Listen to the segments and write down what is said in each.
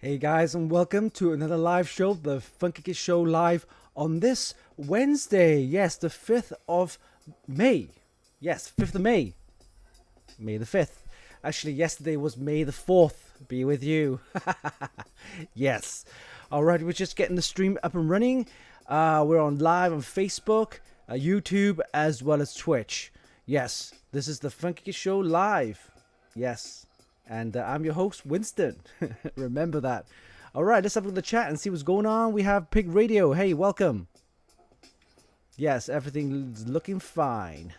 Hey guys, and welcome to another live show, the Funkykit Show live on this Wednesday. Yes, the 5th of May. Yes, 5th of May. May the 5th. Actually, yesterday was May the 4th. Be with you. Yes. Alright, we're just getting the stream up and running. We're on live on Facebook, YouTube, as well as Twitch. Yes, this is the Funkykit Show live. Yes. And I'm your host, Winston. Remember that. All right, let's have a look at the chat and see what's going on. We have Pig Radio. Hey, welcome. Yes, everything's looking fine.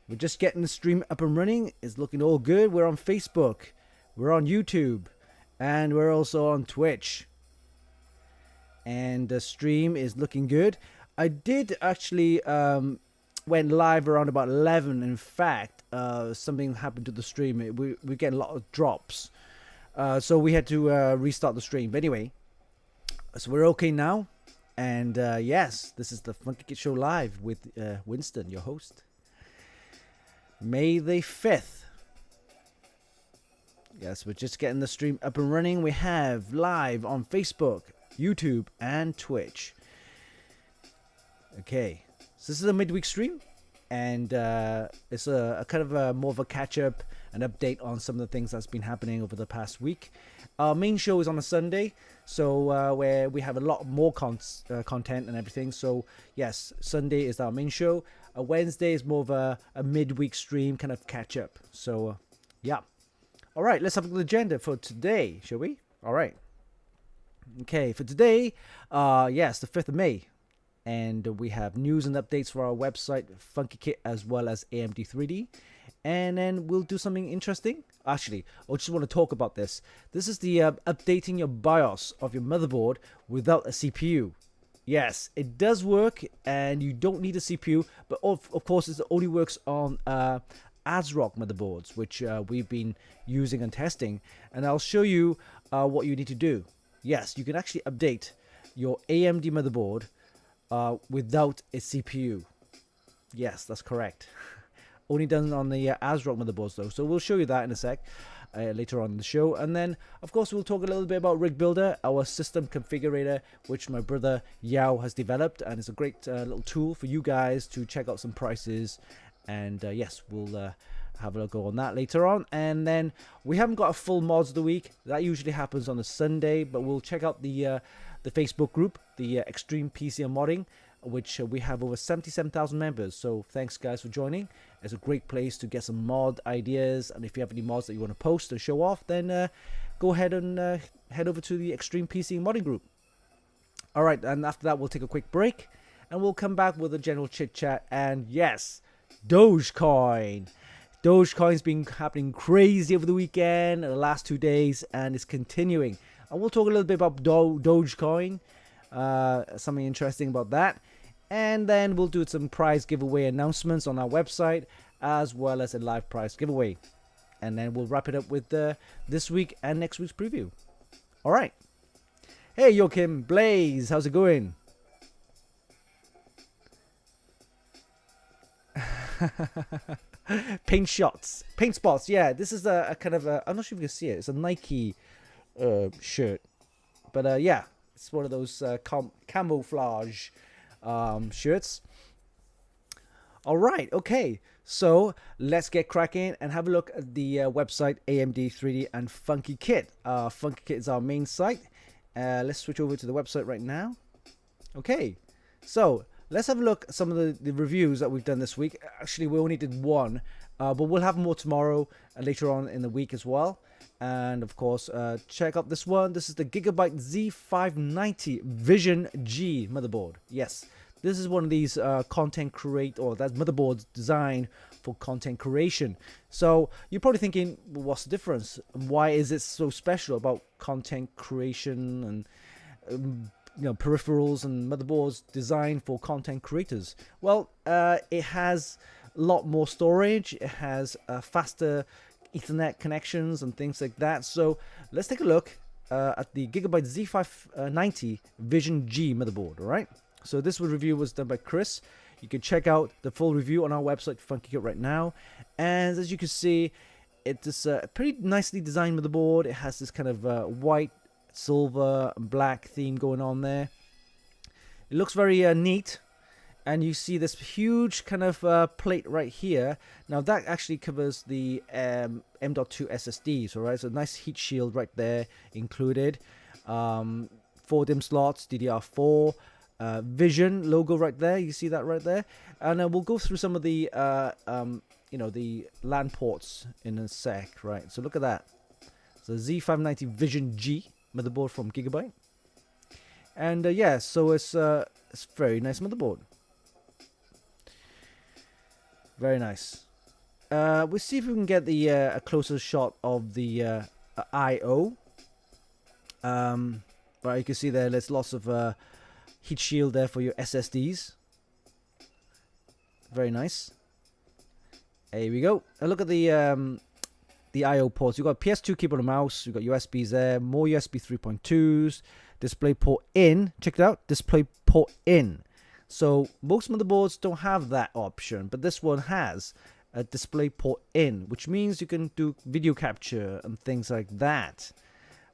We're just getting the stream up and running. It's looking all good. We're on Facebook. We're on YouTube. And we're also on Twitch. And the stream is looking good. I did actually went live around about 11. In fact, something happened to the stream. We get a lot of drops, so we had to restart the stream. But anyway, so we're okay now, and yes, this is the Funkykit Show live with Winston, your host. May the 5th. Yes, we're just getting the stream up and running. We have live on Facebook, YouTube, and Twitch. Okay. So this is a midweek stream, and it's a kind of a more of a catch-up, an update on some of the things that's been happening over the past week. Our main show is on a Sunday, so where we have a lot more content and everything. So yes, Sunday is our main show. Wednesday is more of a midweek stream, kind of catch-up. So yeah. All right, let's have a look at the agenda for today, shall we? All right. Okay, for today, yes, the 5th of May. And we have news and updates for our website, Funkykit, as well as AMD 3D. And then we'll do something interesting. Actually, I just want to talk about this. This is the updating your BIOS of your motherboard without a CPU. Yes, it does work, and you don't need a CPU. But of course, it only works on ASRock motherboards, which we've been using and testing. And I'll show you what you need to do. Yes, you can actually update your AMD motherboard without a CPU. Yes, that's correct. Only done on the ASRock motherboards though. So we'll show you that in a sec later on in the show. And then, of course, we'll talk a little bit about Rig Builder, our system configurator, which my brother Yao has developed. And it's a great little tool for you guys to check out some prices. And yes, we'll have a go on that later on. And then we haven't got a full mods of the week. That usually happens on a Sunday. But we'll check out the Facebook group, the Extreme PC and Modding, which we have over 77,000 members. So thanks guys for joining. It's a great place to get some mod ideas, and if you have any mods that you want to post or show off, then go ahead and head over to the Extreme PC and Modding group. All right, and after that we'll take a quick break, and we'll come back with a general chit chat. And yes, Dogecoin. Dogecoin's been happening crazy over the weekend and the last 2 days, and it's continuing. And we'll talk a little bit about Dogecoin, something interesting about that. And then we'll do some prize giveaway announcements on our website, as well as a live prize giveaway. And then we'll wrap it up with this week and next week's preview. All right. Hey, Joachim, Blaze, how's it going? Paint shots, paint spots. Yeah, this is a kind of a, I'm not sure if you can see it. It's a Nike shirt, but yeah, it's one of those camouflage shirts. All right, okay, so let's get cracking and have a look at the website AMD 3D and Funkykit. Funkykit is our main site. Let's switch over to the website right now. Okay, so let's have a look at some of the reviews that we've done this week. Actually, we only did one, but we'll have more tomorrow and later on in the week as well. And of course, check out this one. This is the Gigabyte Z590 Vision G motherboard. Yes, this is one of these content that motherboards designed for content creation. So you're probably thinking, well, what's the difference? Why is it so special about content creation and peripherals and motherboards designed for content creators? Well, it has a lot more storage. It has faster Ethernet connections and things like that. So let's take a look at the Gigabyte Z590 Vision G motherboard. All right. So this review was done by Chris. You can check out the full review on our website, Funkykit, right now. And as you can see, it is a pretty nicely designed motherboard. It has this kind of white, silver, and black theme going on there. It looks very neat. And you see this huge kind of plate right here. Now that actually covers the M.2 SSDs, all right? So nice heat shield right there included. 4 DIMM slots, DDR4, Vision logo right there. You see that right there. And we'll go through some of the, the LAN ports in a sec, right? So look at that. So Z590 Vision G motherboard from Gigabyte. And yeah, so it's a very nice motherboard. Very nice. We'll see if we can get the a closer shot of the I/O. Right, you can see there's lots of heat shield there for your SSDs. Very nice. Here we go. Look at the I/O ports. You've got PS2 keyboard and mouse. You've got USBs there. More USB 3.2s. Display port in. Check it out. Display port in. So most motherboards don't have that option, but this one has a display port in, which means you can do video capture and things like that.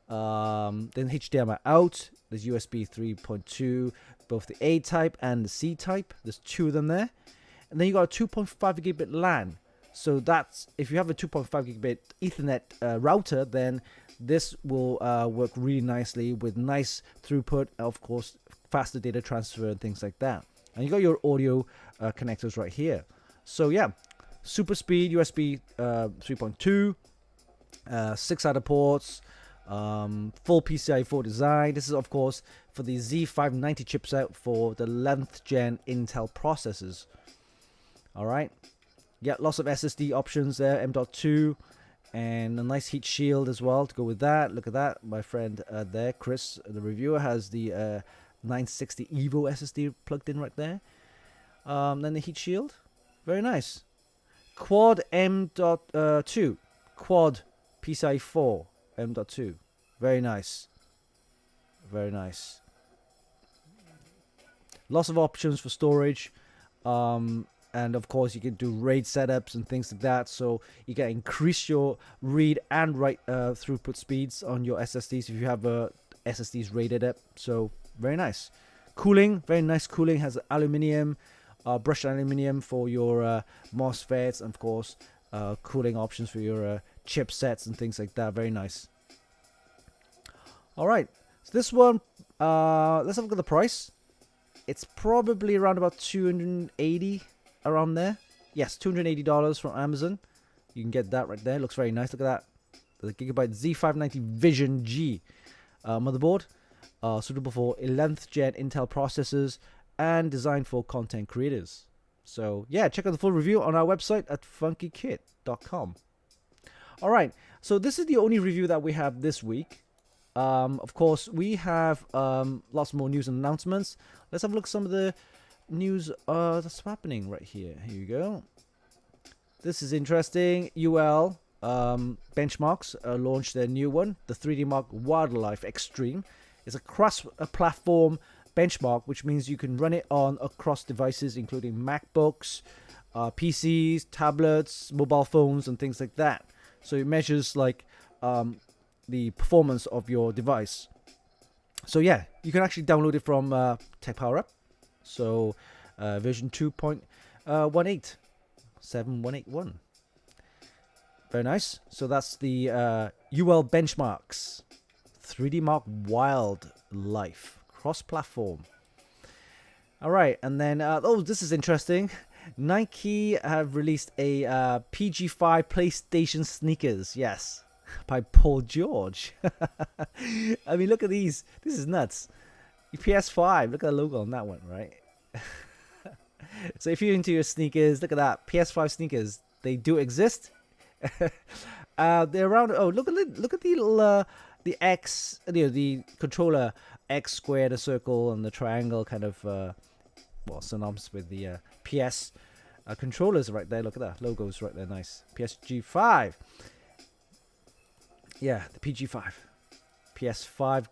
Then HDMI out. There's USB 3.2, both the A type and the C type. There's 2 of them there. And then you got a 2.5 gigabit LAN. So that's, if you have a 2.5 gigabit Ethernet router, then this will work really nicely with nice throughput, of course, faster data transfer and things like that. And you got your audio connectors right here. So yeah, super speed USB 3.2, 6 SATA ports, full PCIe 4 design. This is of course for the Z590 chipset for the 11th gen Intel processors. All right, yeah, lots of SSD options there, M.2, and a nice heat shield as well to go with that. Look at that, my friend there, Chris, the reviewer, has the 960 Evo SSD plugged in right there. Then the heat shield, very nice. Quad M.2, quad PCIe 4 M.2, very nice, very nice. Lots of options for storage, and of course you can do RAID setups and things like that, so you can increase your read and write throughput speeds on your SSDs if you have SSDs rated up. So very nice. Cooling, very nice cooling. Has aluminium, brushed aluminium for your MOSFETs, and of course cooling options for your chipsets and things like that. Very nice. All right, so this one, let's have a look at the price. It's probably around about 280, around there. Yes, $280 from Amazon. You can get that right there. Looks very nice. Look at that. The Gigabyte Z590 Vision G motherboard. Suitable for 11th gen Intel processors and designed for content creators. So yeah, check out the full review on our website at funkykit.com. All right, so this is the only review that we have this week. Of course, we have lots more news and announcements. Let's have a look at some of the news that's happening right here. Here you go. This is interesting. UL Benchmarks launched their new one, the 3D Mark Wildlife Extreme. It's a cross-platform benchmark, which means you can run it on across devices, including MacBooks, PCs, tablets, mobile phones, and things like that. So it measures like the performance of your device. So yeah, you can actually download it from Tech Power Up. So version 2.18, 7181. Very nice. So that's the UL Benchmarks 3D Mark Wildlife cross-platform. All right, and then oh, this is interesting. Nike have released a PG5 PlayStation sneakers. Yes, by Paul George. I mean, look at these. This is nuts. PS5. Look at the logo on that one, right? So if you're into your sneakers, look at that. PS5 sneakers. They do exist. They're around. Oh, look at the little the X, the controller X square, the circle, and the triangle kind of well, synonymous with the PS controllers right there. Look at that, logos right there, nice. PSG5, yeah, the PG5, PS5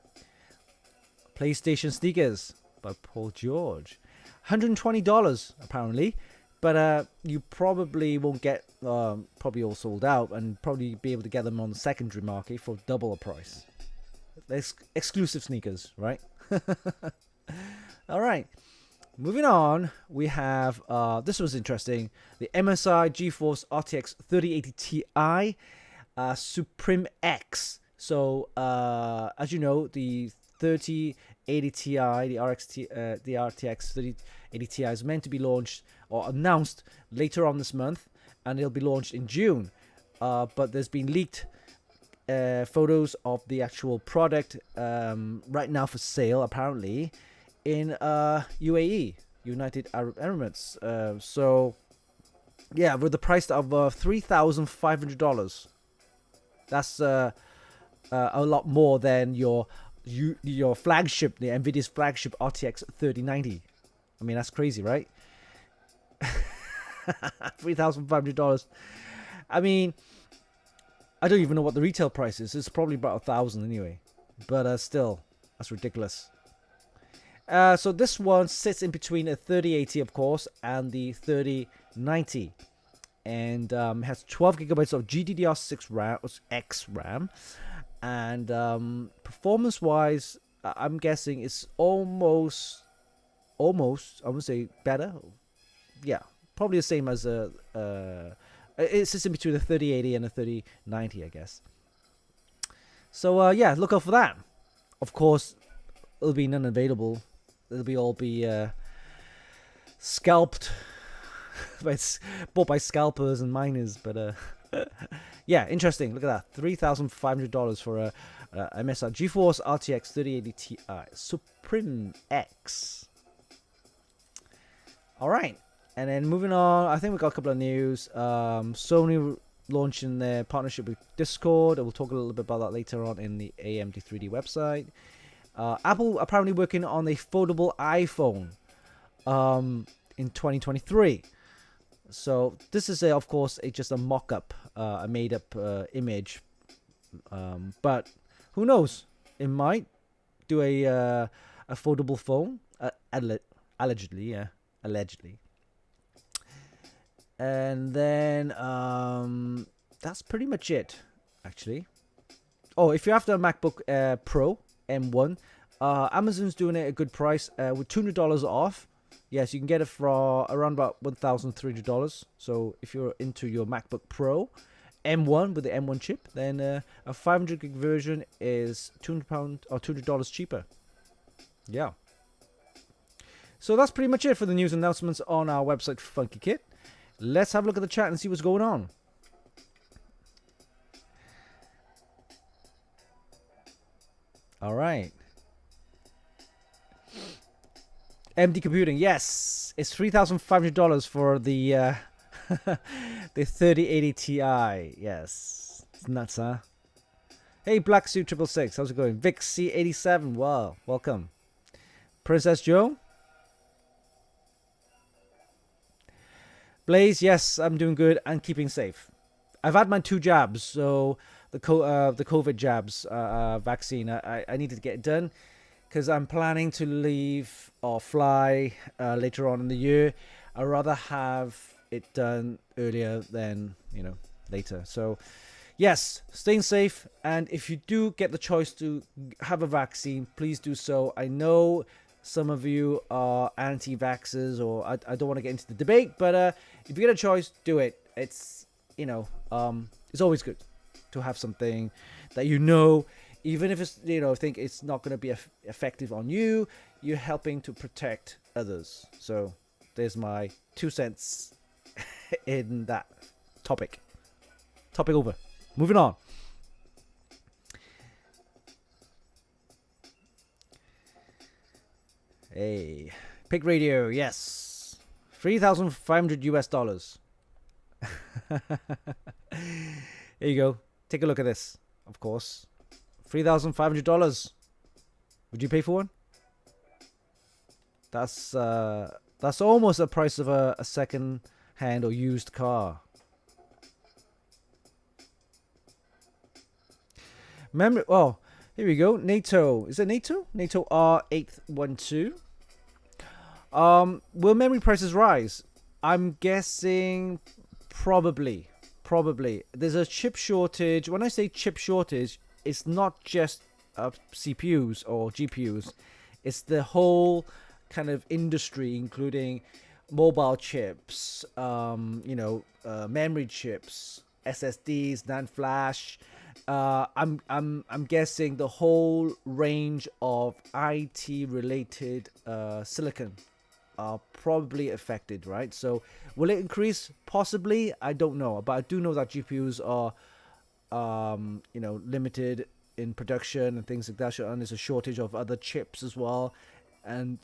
PlayStation sneakers by Paul George, $120 apparently, But you probably won't get probably all sold out, and probably be able to get them on the secondary market for double the price. Exclusive sneakers, right? All right. Moving on, we have this was interesting. The MSI GeForce RTX 3080 Ti Supreme X. So as you know, the 3080 Ti, the RTX 3080 Ti is meant to be launched or announced later on this month, and it'll be launched in June. But there's been leaked photos of the actual product right now for sale, apparently, in UAE, United Arab Emirates. So yeah, with the price of $3,500. That's a lot more than your flagship, the Nvidia's flagship RTX 3090. I mean, that's crazy, right? $3,500. I mean, I don't even know what the retail price is. It's probably about $1,000 anyway. But still, that's ridiculous. So this one sits in between a 3080, of course, and the 3090. And has 12 gigabytes of GDDR6 RAM, X RAM. And performance-wise, I'm guessing it's almost, I would say better. Yeah, probably the same as it sits in between the 3080 and the 3090, I guess. So yeah, look out for that. Of course, it'll be none available. It'll all be scalped, bought by scalpers and miners. But yeah, interesting. Look at that, $3,500 for a MSI GeForce RTX 3080 Ti Supreme X. All right, and then moving on, I think we got a couple of news. Sony launching their partnership with Discord. We'll talk a little bit about that later on in the AMD3D website. Apple apparently working on a foldable iPhone in 2023. So this is, of course, just a mock-up, a made-up image. But who knows? It might do a foldable phone, allegedly, yeah, allegedly. And then that's pretty much it, actually. Oh, if you're after a MacBook Pro M1, Amazon's doing it at a good price with $200 off. Yes, you can get it for around about $1,300. So if you're into your MacBook Pro M1 with the M1 chip, then a 500 gig version is £200 or $200 cheaper. Yeah. So that's pretty much it for the news announcements on our website, Funkykit. Let's have a look at the chat and see what's going on. All right. MD Computing, yes, it's $3,500 for the the 3080 Ti. Yes, it's nuts, huh? Hey, Black Suit 666, how's it going? Vic C87, wow, welcome. Princess Joe. Blaze, yes, I'm doing good and keeping safe. I've had my 2 jabs, so the COVID jabs vaccine. I needed to get it done because I'm planning to leave or fly later on in the year. I'd rather have it done earlier than later. So yes, staying safe, and if you do get the choice to have a vaccine, please do so. I know some of you are anti-vaxxers, or I don't want to get into the debate, but if you get a choice, do it. It's it's always good to have something that even if it's think it's not going to be effective on you, you're helping to protect others. So there's my 2 cents in that topic. Topic over. Moving on. Hey, Pick Radio, yes, $3,500 US. Here you go. Take a look at this. Of course, $3,500. Would you pay for one? That's almost the price of a second-hand or used car. Memory. Oh, here we go. NATO. Is it NATO? NATO R812. Will memory prices rise? I'm guessing probably. There's a chip shortage. When I say chip shortage, it's not just CPUs or GPUs. It's the whole kind of industry, including mobile chips, memory chips, SSDs, NAND flash. I'm guessing the whole range of IT related silicon are probably affected, right? So will it increase? Possibly. I don't know, but I do know that GPUs are limited in production and things like that, and there's a shortage of other chips as well. And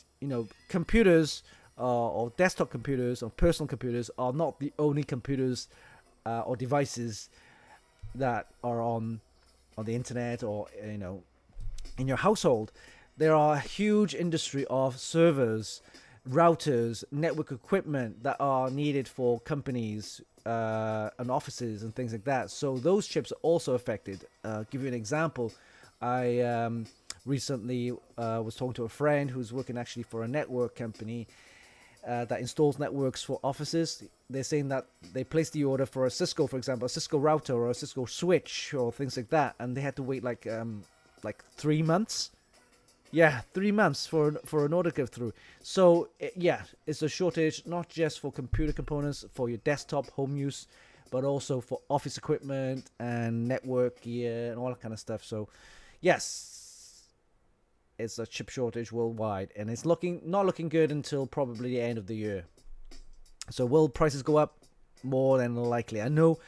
computers or desktop computers or personal computers are not the only computers or devices that are on the internet or in your household. There are a huge industry of servers, routers, network equipment that are needed for companies and offices and things like that. So those chips are also affected. Give you an example. I recently was talking to a friend who's working actually for a network company that installs networks for offices. They're saying that they placed the order for a Cisco, for example, a Cisco router or a Cisco switch or things like that, and they had to wait like 3 months. Yeah, 3 months for an order to go through. So it's a shortage not just for computer components for your desktop home use, but also for office equipment and network gear and all that kind of stuff. So yes, it's a chip shortage worldwide, and it's not looking good until probably the end of the year. So will prices go up? More than likely. I know.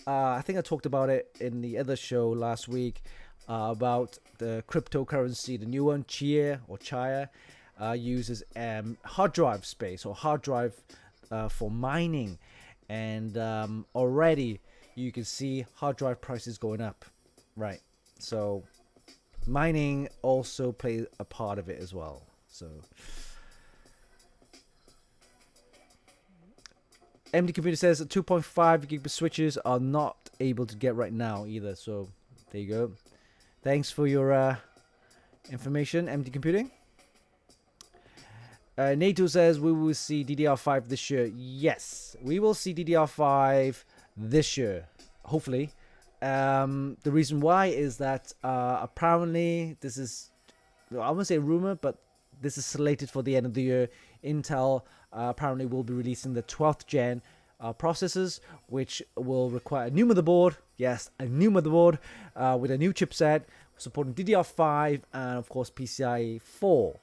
I think I talked about it in the other show last week. About the cryptocurrency, the new one, Chia uses hard drive space or hard drive for mining, and already you can see hard drive prices going up, right? So mining also plays a part of it as well. So MD Computer says that 2.5 gigabit switches are not able to get right now either. So there you go. Thanks for your information, MD Computing. NATO says we will see DDR5 this year. Yes, we will see DDR5 this year, hopefully. The reason why is that apparently this is, I won't say rumor, but this is slated for the end of the year. Intel apparently will be releasing the 12th gen processors, which will require a new motherboard. Yes, a new motherboard with a new chipset supporting DDR5 and of course PCIe 4,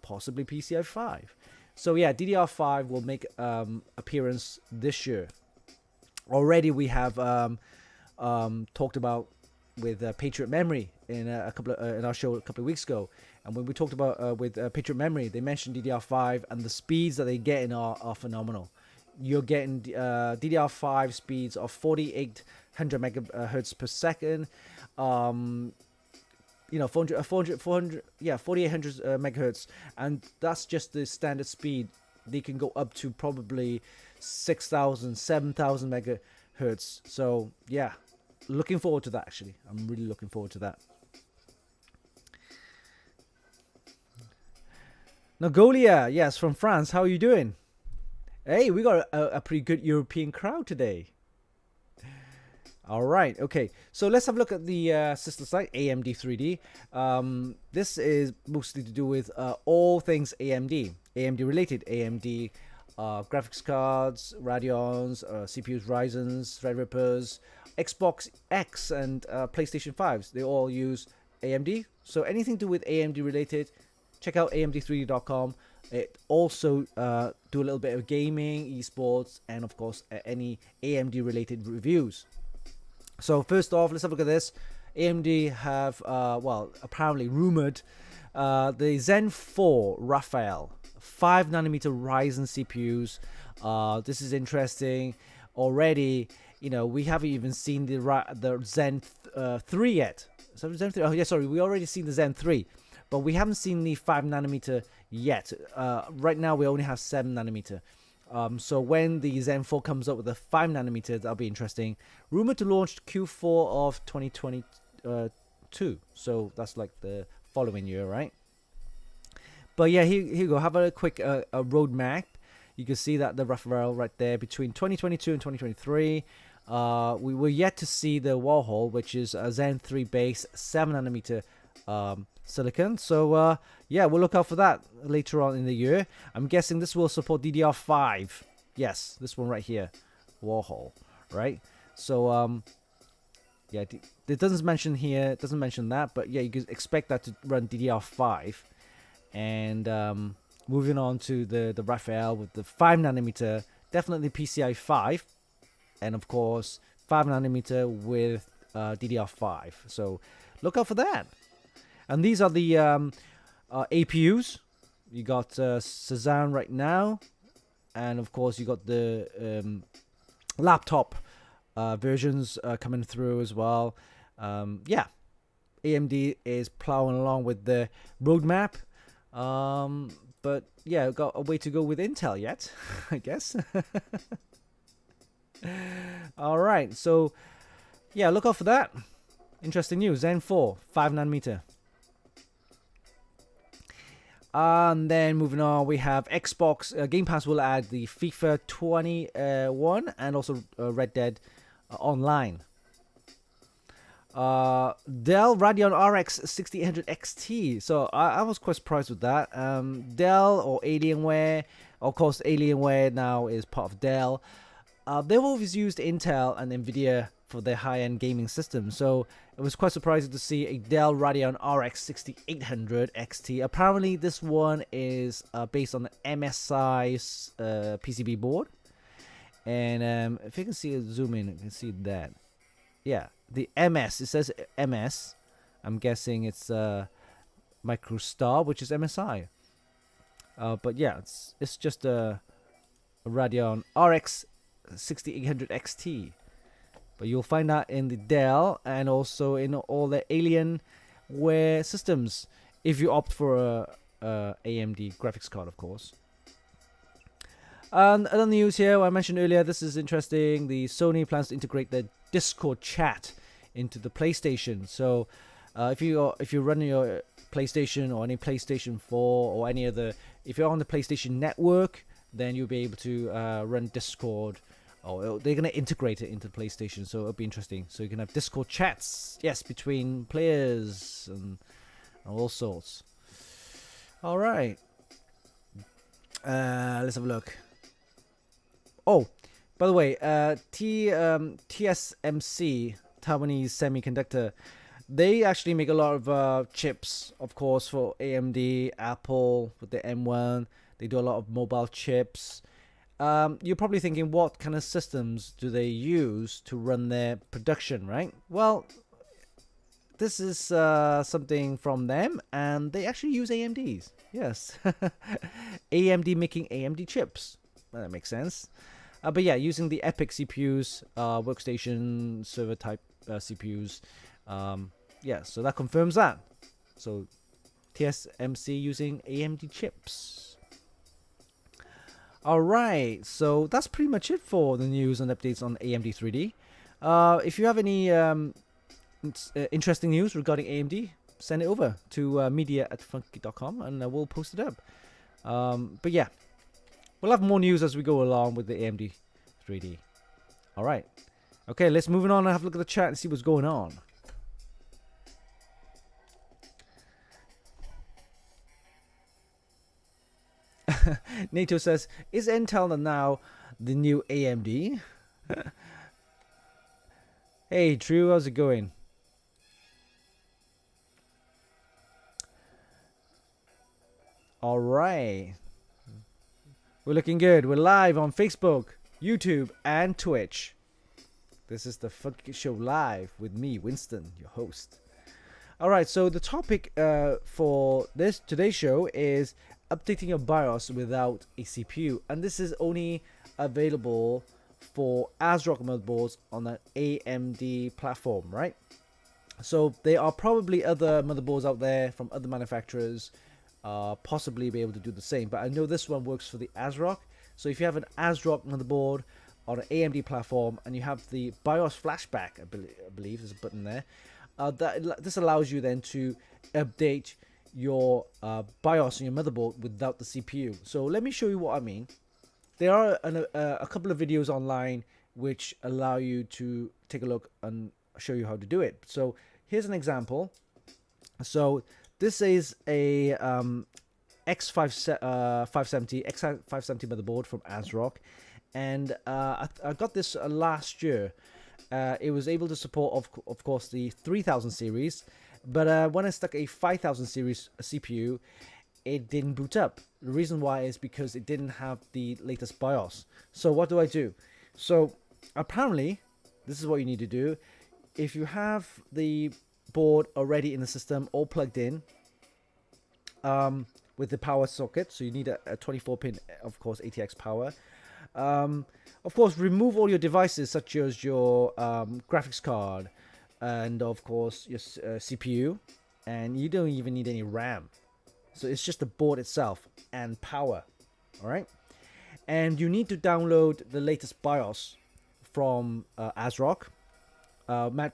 possibly PCIe 5. So yeah, DDR5 will make appearance this year. Already we have talked about with Patriot Memory in in our show a couple of weeks ago, and when we talked about with Patriot Memory, they mentioned DDR5 and the speeds that they get are phenomenal. You're getting DDR5 speeds of 4800 megahertz per second. 4800 megahertz, and that's just the standard speed. They can go up to probably 6000, 7000 megahertz. So yeah, looking forward to that. Actually, I'm really looking forward to that. Nagolia, yes, from France. How are you doing? Hey, we got a pretty good European crowd today. All right, okay. So let's have a look at the sister site, AMD 3D. This is mostly to do with all things AMD. AMD related, AMD graphics cards, Radeons, CPUs, Ryzens, Threadrippers, Xbox X, and PlayStation 5s. They all use AMD. So anything to do with AMD related, check out AMD3D.com. It also do a little bit of gaming, esports, and of course any AMD related reviews. So first off, let's have a look at this. AMD have, apparently rumored the Zen 4 Raphael 5nm Ryzen CPUs. This is interesting. Already, we haven't even seen the Zen 3 yet. So Zen 3. Oh yeah, sorry, we already seen the Zen 3, but we haven't seen the 5nm yet. Right now, we only have 7nm. So when the Zen 4 comes up with a 5nm, that'll be interesting. Rumored to launch Q4 of 2022. So that's like the following year, right? But yeah, here you go. Have a quick roadmap. You can see that the referral right there between 2022 and 2023. We were yet to see the Warhol, which is a Zen 3 base 7nm silicon. So yeah, we'll look out for that later on in the year. I'm guessing this will support DDR5. Yes, this one right here, Warhol, right? So yeah, it doesn't mention here, it doesn't mention that, but yeah, you can expect that to run DDR5. And moving on to the Raphael with the 5nm, definitely PCI 5, and of course 5nm with DDR5. So look out for that. And these are the APUs. You got Cezanne right now, and of course you got the laptop versions coming through as well. Yeah, AMD is plowing along with the roadmap. But yeah, got a way to go with Intel yet, I guess. All right, so yeah, look out for that. Interesting news. Zen 4, 5nm. And then moving on, we have Xbox Game Pass will add the FIFA 21 and also Red Dead Online. Dell Radeon RX 6800 XT. So I was quite surprised with that. Dell or Alienware, of course, Alienware now is part of Dell. They've always used Intel and Nvidia for their high-end gaming systems. So it was quite surprising to see a Dell Radeon RX 6800 XT. Apparently, this one is based on the MSI PCB board. And if you can see it, zoom in, you can see that. Yeah, the MS, it says MS. I'm guessing it's MicroStar, which is MSI. But yeah, it's just a Radeon RX 6800 XT. But you'll find that in the Dell and also in all the Alienware systems, if you opt for a AMD graphics card, of course. And other news here, I mentioned earlier, this is interesting. The Sony plans to integrate the Discord chat into the PlayStation. So if you're running your PlayStation or any PlayStation 4 or any other, if you're on the PlayStation Network, then you'll be able to run Discord. Or they're going to integrate it into PlayStation, so it'll be interesting. So you can have Discord chats, yes, between players and all sorts. All right. Let's have a look. Oh, by the way, TSMC, Taiwanese Semiconductor, they actually make a lot of chips, of course, for AMD, Apple, with the M1. They do a lot of mobile chips. You're probably thinking, what kind of systems do they use to run their production, right? Well, this is something from them, and they actually use AMDs. Yes. AMD making AMD chips. That makes sense. But yeah, using the EPYC CPUs, workstation server type CPUs. Yeah, so that confirms that. So TSMC using AMD chips. Alright, so that's pretty much it for the news and updates on AMD 3D. If you have any interesting news regarding AMD, send it over to media@funkykit.com and we'll post it up. But yeah, we'll have more news as we go along with the AMD 3D. Alright, okay, let's move on and have a look at the chat and see what's going on. NATO says, is Intel now the new AMD? Hey, Drew, how's it going? All right. We're looking good. We're live on Facebook, YouTube, and Twitch. This is the Funkykit Show live with me, Winston, your host. All right, so the topic for today's show is updating your BIOS without a CPU, and this is only available for ASRock motherboards on an AMD platform, right? So there are probably other motherboards out there from other manufacturers, possibly be able to do the same, but I know this one works for the ASRock. So if you have an ASRock motherboard on an AMD platform and you have the BIOS flashback, I believe there's a button there, this allows you then to update your BIOS on your motherboard without the CPU. So let me show you what I mean. there are a couple of videos online which allow you to take a look and show you how to do it. So here's an example. So this is a X570 motherboard from ASRock, and I got this last year. It was able to support, of course, the 3000 series, but when I stuck a 5000 series CPU, it didn't boot up. The reason why is because it didn't have the latest BIOS. So what do? So apparently, this is what you need to do. If you have the board already in the system, all plugged in, with the power socket, so you need a 24 pin, of course, ATX power. Of course, remove all your devices such as your graphics card and of course your CPU, and you don't even need any RAM. So it's just the board itself and power. All right, and you need to download the latest BIOS from ASRock.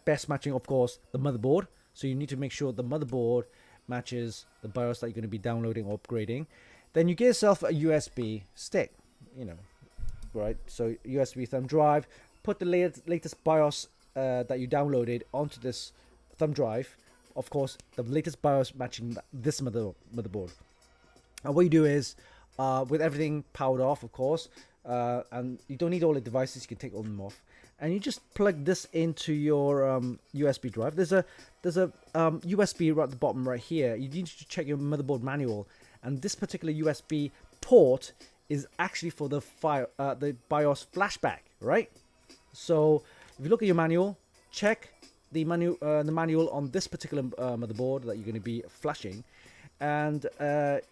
Best matching, of course, the motherboard. So you need to make sure the motherboard matches the BIOS that you're going to be downloading or upgrading. Then you get yourself a USB stick, right? So USB thumb drive, put the latest BIOS that you downloaded onto this thumb drive. Of course, the latest BIOS matching this motherboard. And what you do is, with everything powered off, of course, and you don't need all the devices, you can take all them off, and you just plug this into your USB drive. There's a USB right at the bottom right here. You need to check your motherboard manual, and this particular USB port is actually for the BIOS flashback, right? So if you look at your manual, check the manual on this particular motherboard that you're going to be flashing, and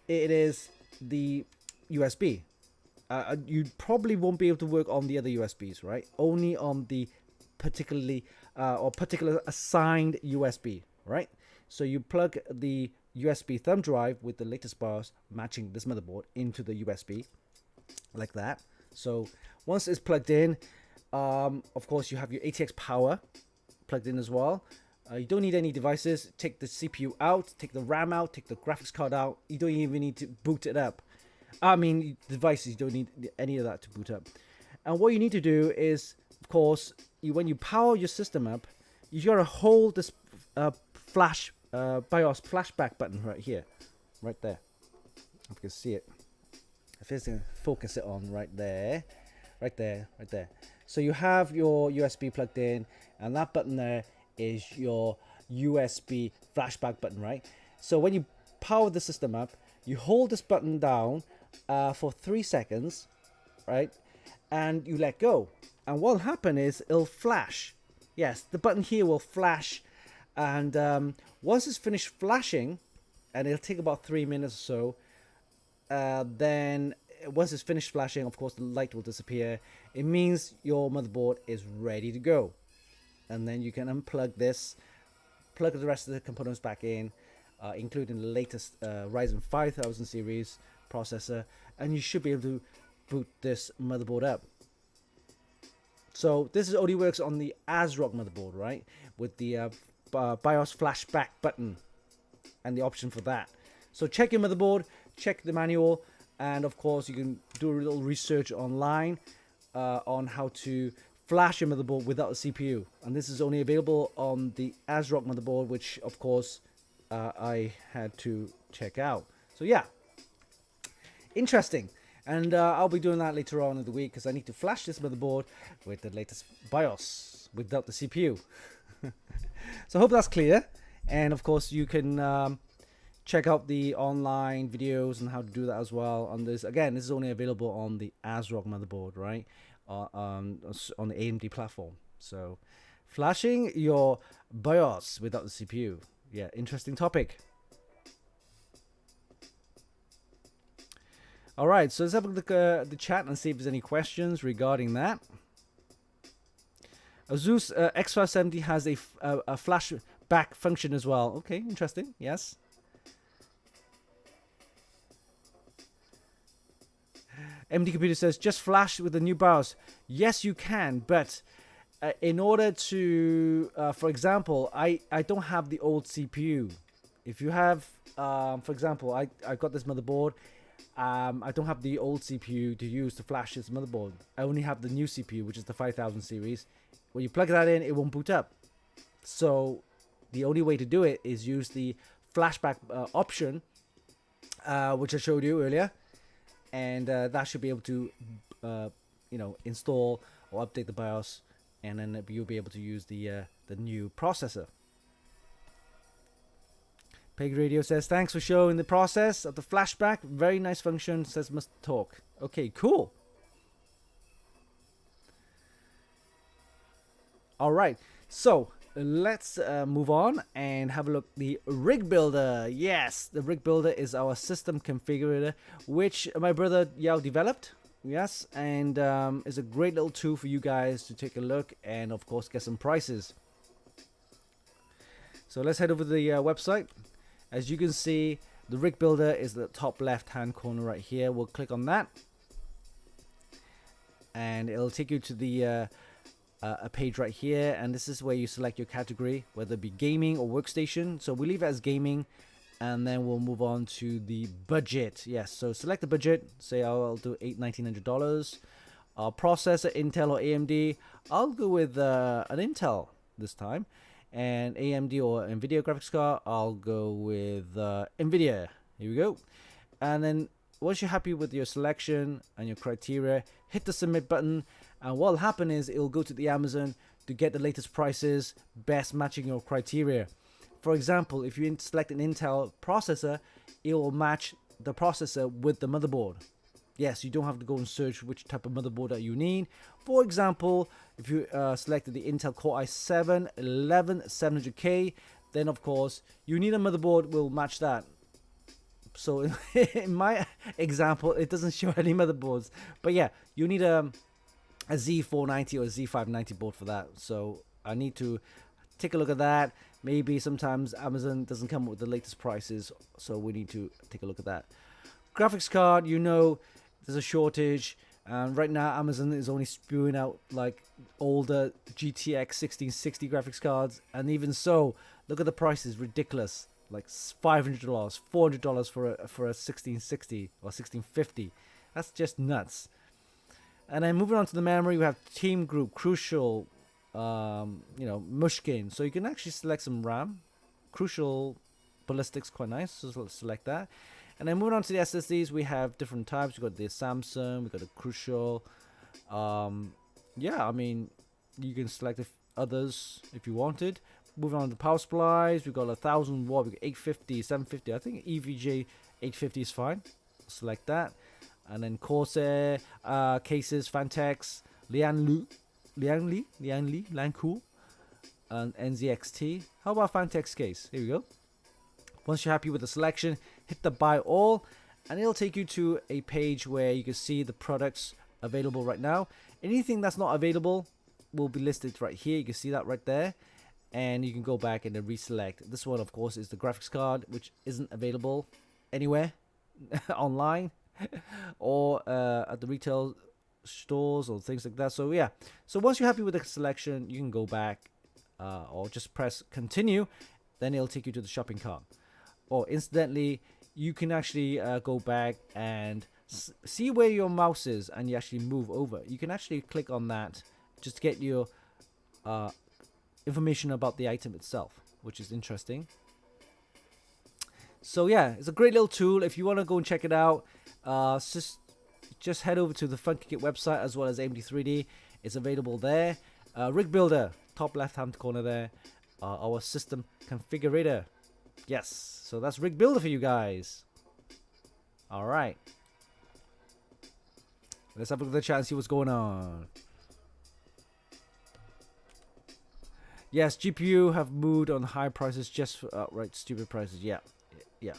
it is the USB. You probably won't be able to work on the other USBs, right? Only on the particular assigned USB, right? So you plug the USB thumb drive with the latest BIOS matching this motherboard into the USB, like that. So once it's plugged in, of course you have your ATX power plugged in as well. You don't need any devices. Take the CPU out, take the RAM out, take the graphics card out. You don't even need to boot it up. I mean, devices, you don't need any of that to boot up. And what you need to do is, of course, when you power your system up, you gotta hold this BIOS flashback button right here, right there. If you can see it. If I can focus it on right there, right there, right there. So you have your USB plugged in, and that button there is your USB flashback button, right? So when you power the system up, you hold this button down for 3 seconds, right? And you let go. And what will happen is it'll flash. Yes, the button here will flash. And once it's finished flashing, and it'll take about 3 minutes or so, then once it's finished flashing, of course, the light will disappear. It means your motherboard is ready to go. And then you can unplug this, plug the rest of the components back in, including the latest Ryzen 5000 series processor, and you should be able to boot this motherboard up. So this only works on the ASRock motherboard, right? With the BIOS flashback button and the option for that. So check your motherboard, check the manual, and of course you can do a little research online on how to flash your motherboard without a CPU. And this is only available on the ASRock motherboard, which of course I had to check out. So yeah, interesting. And I'll be doing that later on in the week because I need to flash this motherboard with the latest BIOS without the CPU. So I hope that's clear. And of course you can check out the online videos and how to do that as well. On this, again, this is only available on the ASRock motherboard, right? On the AMD platform. So flashing your BIOS without the CPU. Yeah, interesting topic. All right, so let's have a look at the chat and see if there's any questions regarding that. Asus X570 has a flashback function as well. Okay, interesting. Yes. MD Computer says, just flash with the new BIOS. Yes, you can, but in order to, for example, I don't have the old CPU. If you have, for example, I got this motherboard. I don't have the old CPU to use to flash this motherboard. I only have the new CPU, which is the 5000 series. When you plug that in, it won't boot up. So the only way to do it is use the flashback option, which I showed you earlier, and that should be able to, install or update the BIOS, and then you'll be able to use the new processor. Peg Radio says, thanks for showing the process of the flashback. Very nice function, says must talk. Okay, cool. Alright, so let's move on and have a look at the rig builder. Yes, the rig builder is our system configurator, which my brother Yao developed. Yes, and is a great little tool for you guys to take a look and of course get some prices. So let's head over to the website. As you can see, the rig builder is the top left hand corner right here. We'll click on that and it'll take you to the a page right here, and this is where you select your category, whether it be gaming or workstation. So we leave it as gaming, and then we'll move on to the budget. Yes, so select the budget. Say I'll do $1,900. Processor, Intel or AMD. I'll go with an Intel this time. And AMD or NVIDIA graphics card, I'll go with NVIDIA. Here we go. And then once you're happy with your selection and your criteria, hit the submit button. And what will happen is it will go to the Amazon to get the latest prices, best matching your criteria. For example, if you select an Intel processor, it will match the processor with the motherboard. Yes, you don't have to go and search which type of motherboard that you need. For example, if you selected the Intel Core i7 11700K, then of course you need a motherboard will match that. So in my example, it doesn't show any motherboards, but yeah, you need a Z490 or a Z590 board for that. So I need to take a look at that. Maybe sometimes Amazon doesn't come up with the latest prices, so we need to take a look at that. Graphics card, you know, there's a shortage, and right now Amazon is only spewing out like older GTX 1660 graphics cards, and even so, look at the prices, ridiculous, like $500, $400 for a 1660 or 1650. That's just nuts. And then moving on to the memory, we have Team Group, Crucial, Mushkin. So you can actually select some RAM. Crucial Ballistics, quite nice. So let's select that. And then moving on to the SSDs, we have different types. We've got the Samsung, we've got the Crucial. Yeah, I mean, you can select others if you wanted. Moving on to power supplies, we've got 1000 watt, we've got 850, 750. I think EVGA 850 is fine. Select that. And then Corsair, cases, Fantex, Lianli, Lancool, and NZXT. How about Fantex case? Here we go. Once you're happy with the selection, hit the buy all, and it'll take you to a page where you can see the products available right now. Anything that's not available will be listed right here. You can see that right there, and you can go back and then reselect. This one, of course, is the graphics card, which isn't available anywhere online or at the retail stores or things like that. So yeah, so once you're happy with the selection, you can go back or just press continue, then it'll take you to the shopping cart. Or incidentally, you can actually go back and see where your mouse is, and you actually move over. You can actually click on that just to get your information about the item itself, which is interesting. So yeah, it's a great little tool. If you want to go and check it out, just head over to the Funkykit website as well as AMD3D. It's available there. Rig Builder, top left hand corner there. Our system configurator. Yes, so that's Rig Builder for you guys. Alright. Let's have a look at the chat and see what's going on. Yes, GPU have moved on high prices just for outright stupid prices. Yeah. Yeah.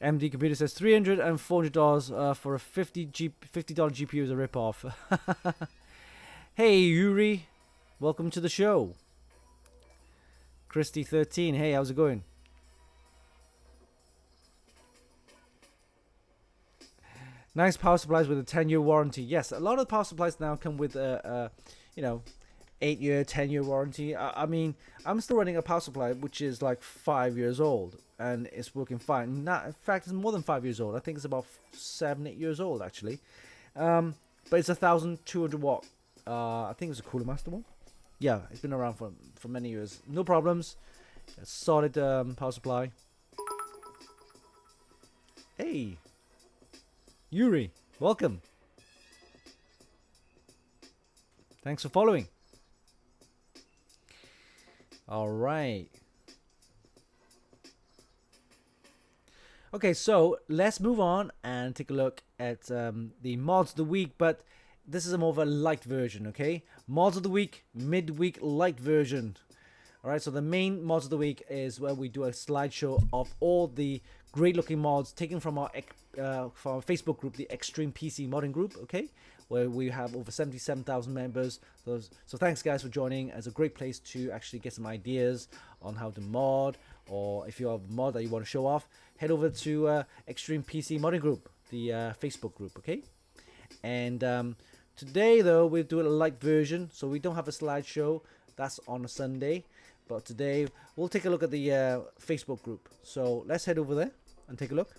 MD Computer says $300 and $400 for a $50 GPU is a ripoff. Hey Yuri, welcome to the show. Christy13, hey, how's it going? Nice power supplies with a 10-year warranty. Yes, a lot of power supplies now come with 8-year, 10-year warranty. I mean, I'm still running a power supply which is like 5 years old, and it's working fine. Not, in fact, it's more than 5 years old. I think it's about 7, 8 years old actually. But it's 1,200 watt. I think it's a Cooler Master one. Yeah, it's been around for many years. No problems. A solid power supply. Hey, Yuri, welcome. Thanks for following. All right. Okay, so let's move on and take a look at the mods of the week, but this is a more of a light version, okay? Mods of the week, midweek light version. All right, so the main mods of the week is where we do a slideshow of all the great looking mods taken from our Facebook group, the Extreme PC Modding Group, okay? Where we have over 77,000 members. So thanks guys for joining. It's a great place to actually get some ideas on how to mod, or if you have a mod that you want to show off, head over to Extreme PC Modding Group, the Facebook group, okay? And today though, we're doing a light version, so we don't have a slideshow. That's on a Sunday. But today, we'll take a look at the Facebook group. So let's head over there and take a look.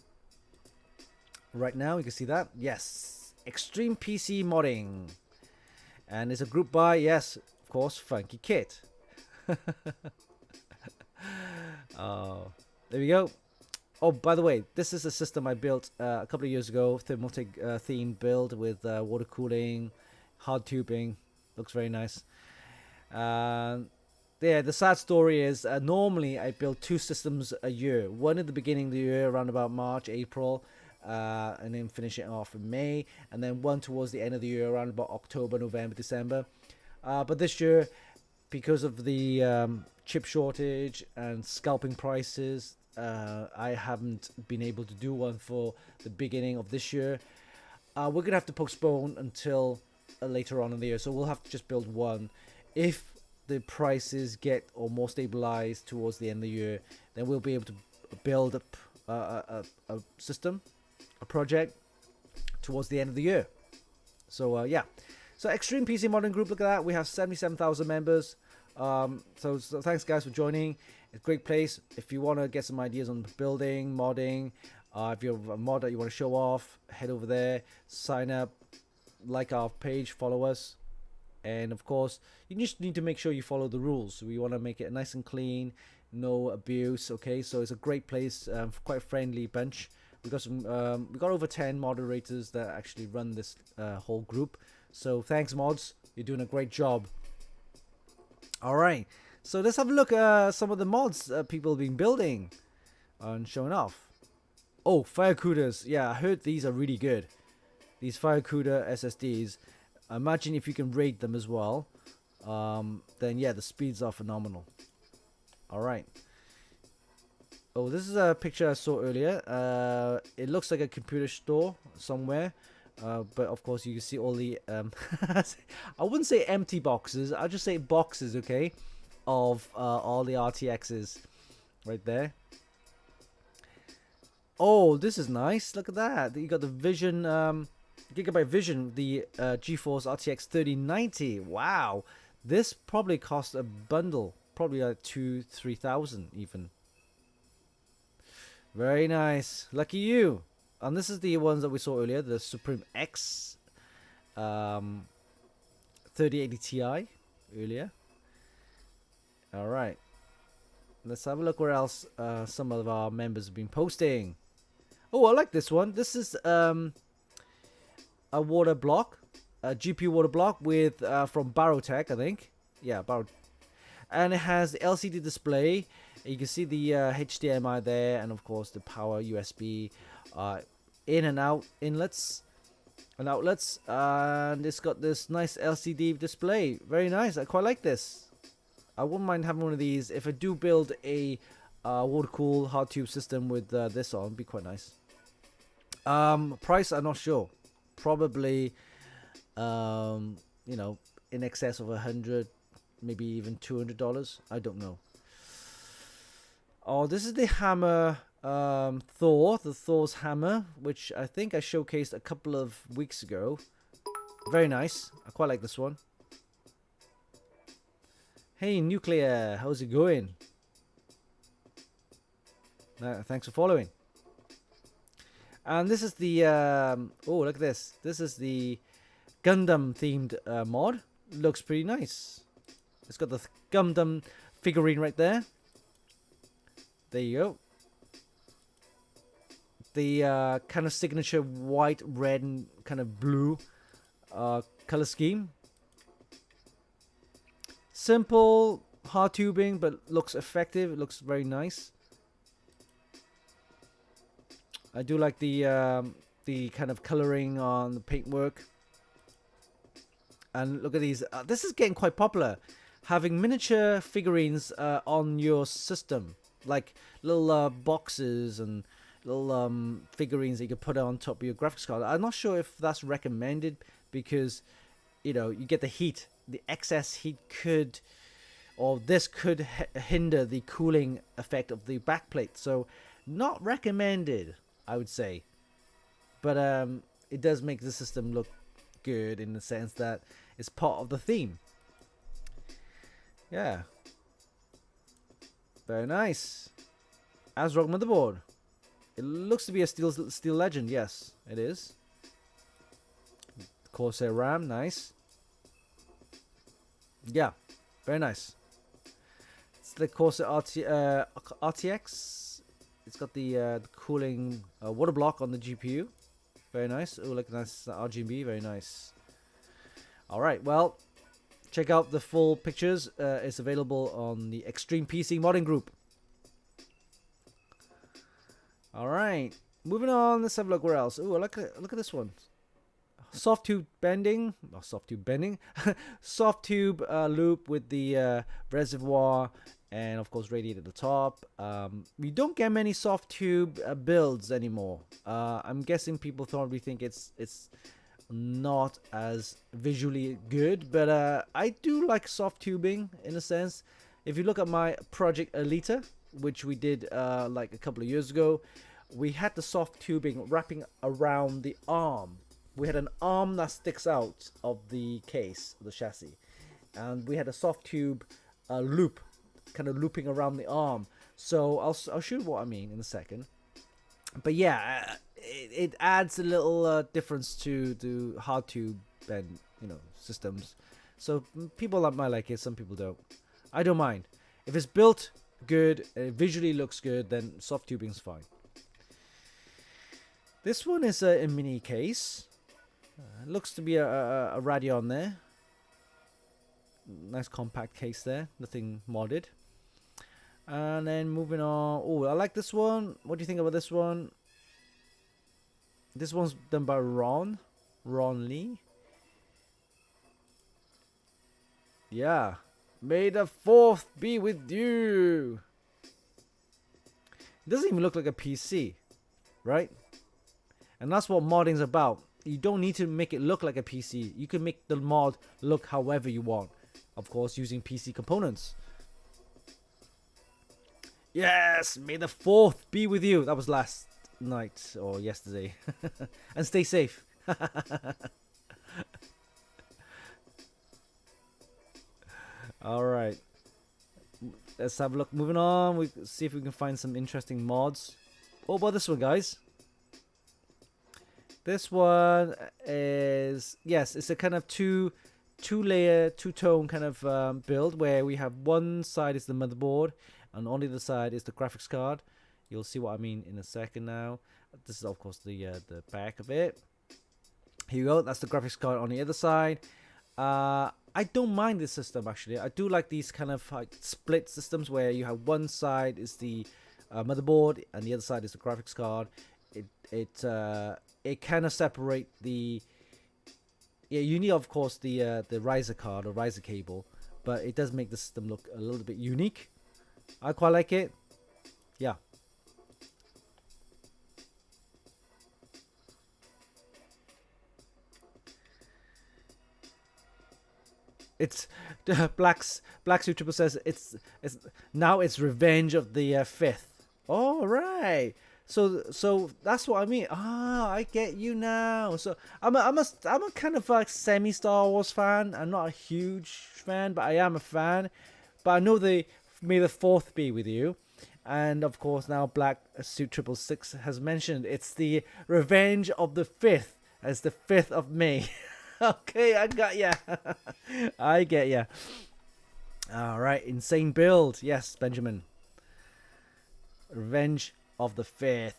Right now, you can see that. Yes, Extreme PC Modding. And it's a group by, yes, of course, Funkykit. Oh, there we go. Oh, by the way, this is a system I built a couple of years ago. Thermotic themed build with water cooling, hard tubing. Looks very nice. Yeah, the sad story is normally I build 2 systems a year. One at the beginning of the year, around about March, April, and then finish it off in May. And then one towards the end of the year, around about October, November, December. But this year, because of the chip shortage and scalping prices, I haven't been able to do one for the beginning of this year. We're going to have to postpone until later on in the year. So we'll have to just build one. If the prices get or more stabilized towards the end of the year, then we'll be able to build up a system, a project towards the end of the year. So yeah, so Extreme PC Modding Group, look at that, we have 77,000 members. So thanks guys for joining. It's a great place if you want to get some ideas on building, modding. If you have a mod that you want to show off, head over there, sign up, like our page, follow us. And of course, you just need to make sure you follow the rules. We want to make it nice and clean, no abuse. Okay, so it's a great place, quite a friendly bunch. We got some, we got over 10 moderators that actually run this whole group. So thanks, mods. You're doing a great job. All right, so let's have a look at some of the mods people have been building and showing off. Oh, Firecuders. Yeah, I heard these are really good. These Firecuder SSDs. Imagine if you can rate them as well, then yeah, the speeds are phenomenal. All right. Oh, this is a picture I saw earlier. It looks like a computer store somewhere, but of course you can see all the I wouldn't say empty boxes, I'll just say boxes, okay, of all the RTXs right there. Oh, this is nice. Look at that. You got the Vision, Gigabyte Vision, the GeForce RTX 3090. Wow, this probably cost a bundle, probably like 2,000-3,000 even. Very nice, lucky you. And this is the ones that we saw earlier, the Supreme X 3080 Ti earlier. All right, let's have a look where else some of our members have been posting. Oh, I like this one. This is a water block, a GPU water block with from Barotech, I think. Yeah, and it has the LCD display. You can see the HDMI there, and of course the power USB in and out inlets and outlets, and it's got this nice LCD display. Very nice. I quite like this. I wouldn't mind having one of these if I do build a water-cooled hard tube system with this on. It'd be quite nice. Price, I'm not sure. Probably, you know, in excess of $100, maybe even $200. I don't know. Oh, this is the hammer, Thor's hammer, which I think I showcased a couple of weeks ago. Very nice. I quite like this one. Hey, Nuclear, how's it going? Thanks for following. And this is the oh, look at this. This is the Gundam themed mod. Looks pretty nice. It's got the Gundam figurine right there. There you go. The kind of signature white, red, and kind of blue color scheme. Simple, hard tubing, but looks effective. It looks very nice. I do like the kind of coloring on the paintwork. And look at these. This is getting quite popular. Having miniature figurines on your system, like little boxes and little figurines that you could put on top of your graphics card. I'm not sure if that's recommended because, you know, you get the heat. The excess heat could, or this could hinder the cooling effect of the backplate. So, not recommended, I would say. But it does make the system look good in the sense that it's part of the theme. Yeah. Very nice. ASRock motherboard. It looks to be a Steel Legend. Yes, it is. Corsair RAM. Nice. Yeah. Very nice. It's the Corsair RTX. It's got the cooling water block on the GPU. Very nice. Oh, look, nice RGB. Very nice. All right. Well, check out the full pictures. It's available on the Extreme PC modding group. All right. Moving on. Let's have a look. Where else? Oh, look at this one. Soft tube bending. Not soft tube bending. Soft tube loop with the reservoir. And of course, radiator at the top. We don't get many soft tube builds anymore. I'm guessing people probably think it's not as visually good, but I do like soft tubing in a sense. If you look at my Project Alita, which we did like a couple of years ago, we had the soft tubing wrapping around the arm. We had an arm that sticks out of the case, the chassis, and we had a soft tube loop kind of looping around the arm. So I'll show you what I mean in a second. But yeah, it adds a little difference to the hard tube and, you know, systems. So people might like it, some people don't. I don't mind. If it's built good, it visually looks good, then soft tubing's fine. This one is a mini case. Looks to be a Radeon there. Nice compact case there, nothing modded. And then moving on. Oh, I like this one. What do you think about this one? This one's done by Ron Lee. Yeah. May the 4th be with you. It doesn't even look like a PC, right? And that's what modding's about. You don't need to make it look like a PC. You can make the mod look however you want. Of course, using PC components. Yes, may the 4th be with you. That was last night or yesterday. And stay safe. All right. Let's have a look. Moving on. We see if we can find some interesting mods. What about this one, guys? This one is, yes, it's a kind of two-layer, two-tone kind of build where we have one side is the motherboard and on the other side is the graphics card. You'll see what I mean in a second now. This is, of course, the back of it. Here you go. That's the graphics card on the other side. I don't mind this system, actually. I do like these kind of like split systems where you have one side is the motherboard and the other side is the graphics card. It kind of separate the... Yeah, you need, of course, the riser card or riser cable, but it does make the system look a little bit unique. I quite like it. Yeah. It's Black Suit Triple says it's now it's Revenge of the 5th. All right. So that's what I mean. Ah, I get you now. So I'm a kind of like semi Star Wars fan. I'm not a huge fan, but I am a fan. But I know may the 4th be with you. And of course, now Black Suit 666 has mentioned it's the revenge of the 5th. As the 5th of May. Okay, I got ya. I get ya. All right, insane build. Yes, Benjamin. Revenge of the 5th.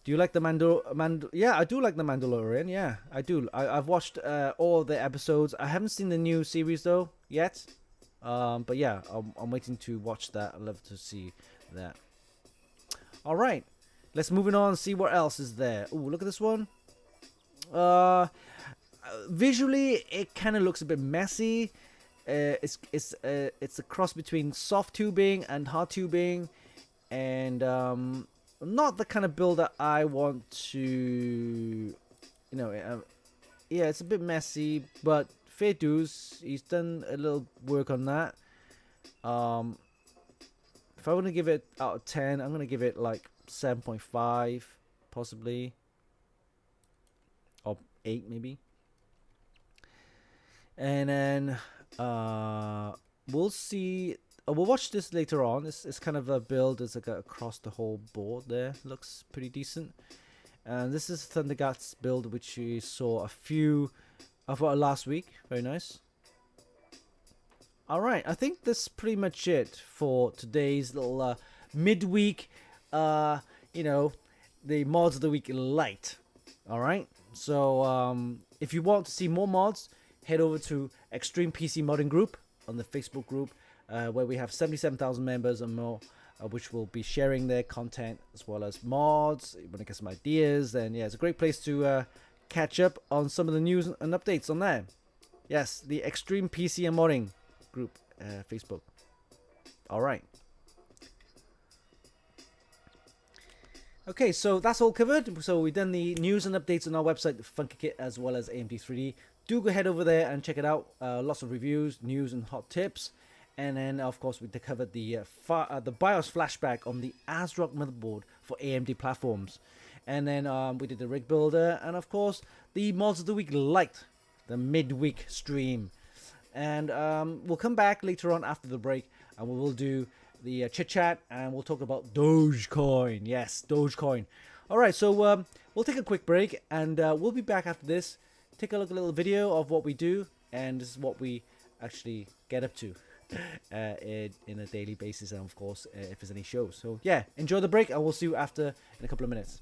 Do you like the Yeah, I do like the Mandalorian. Yeah, I do. I've watched all of the episodes. I haven't seen the new series though yet. But yeah, I'm waiting to watch that. I'd love to see that. All right, let's move on and see what else is there. Ooh, look at this one. Visually, it kind of looks a bit messy. It's a cross between soft tubing and hard tubing, and not the kind of build that I want to, yeah, it's a bit messy, but fair dues, he's done a little work on that. If I'm gonna give it out of 10, I'm gonna give it like 7.5, possibly, or 8 maybe. And then we'll see. We'll watch this later on. It's kind of a build. It's like across the whole board there. Looks pretty decent. And this is Thundergat's build, which we saw a few of last week. Very nice. All right, I think that's pretty much it for today's little midweek. The mods of the week light. All right. So if you want to see more mods, head over to Extreme PC Modding Group on the Facebook group, where we have 77,000 members and more, which will be sharing their content as well as mods. You want to get some ideas, then yeah, it's a great place to catch up on some of the news and updates on there. Yes, the Extreme PC and Modding Group, Facebook. All right. Okay, so that's all covered. So we've done the news and updates on our website, Funkykit, as well as AMD3D. Do go head over there and check it out. Lots of reviews, news, and hot tips. And then, of course, we covered the BIOS flashback on the ASRock motherboard for AMD platforms. And then we did the rig builder. And, of course, the mods of the week light, the midweek stream. And we'll come back later on after the break, and we will do the chit-chat, and we'll talk about Dogecoin. Yes, Dogecoin. All right, so we'll take a quick break, and we'll be back after this. Take a look at a little video of what we do, and this is what we actually get up to in a daily basis, and of course if there's any shows. So yeah, enjoy the break, and we'll see you after in a couple of minutes.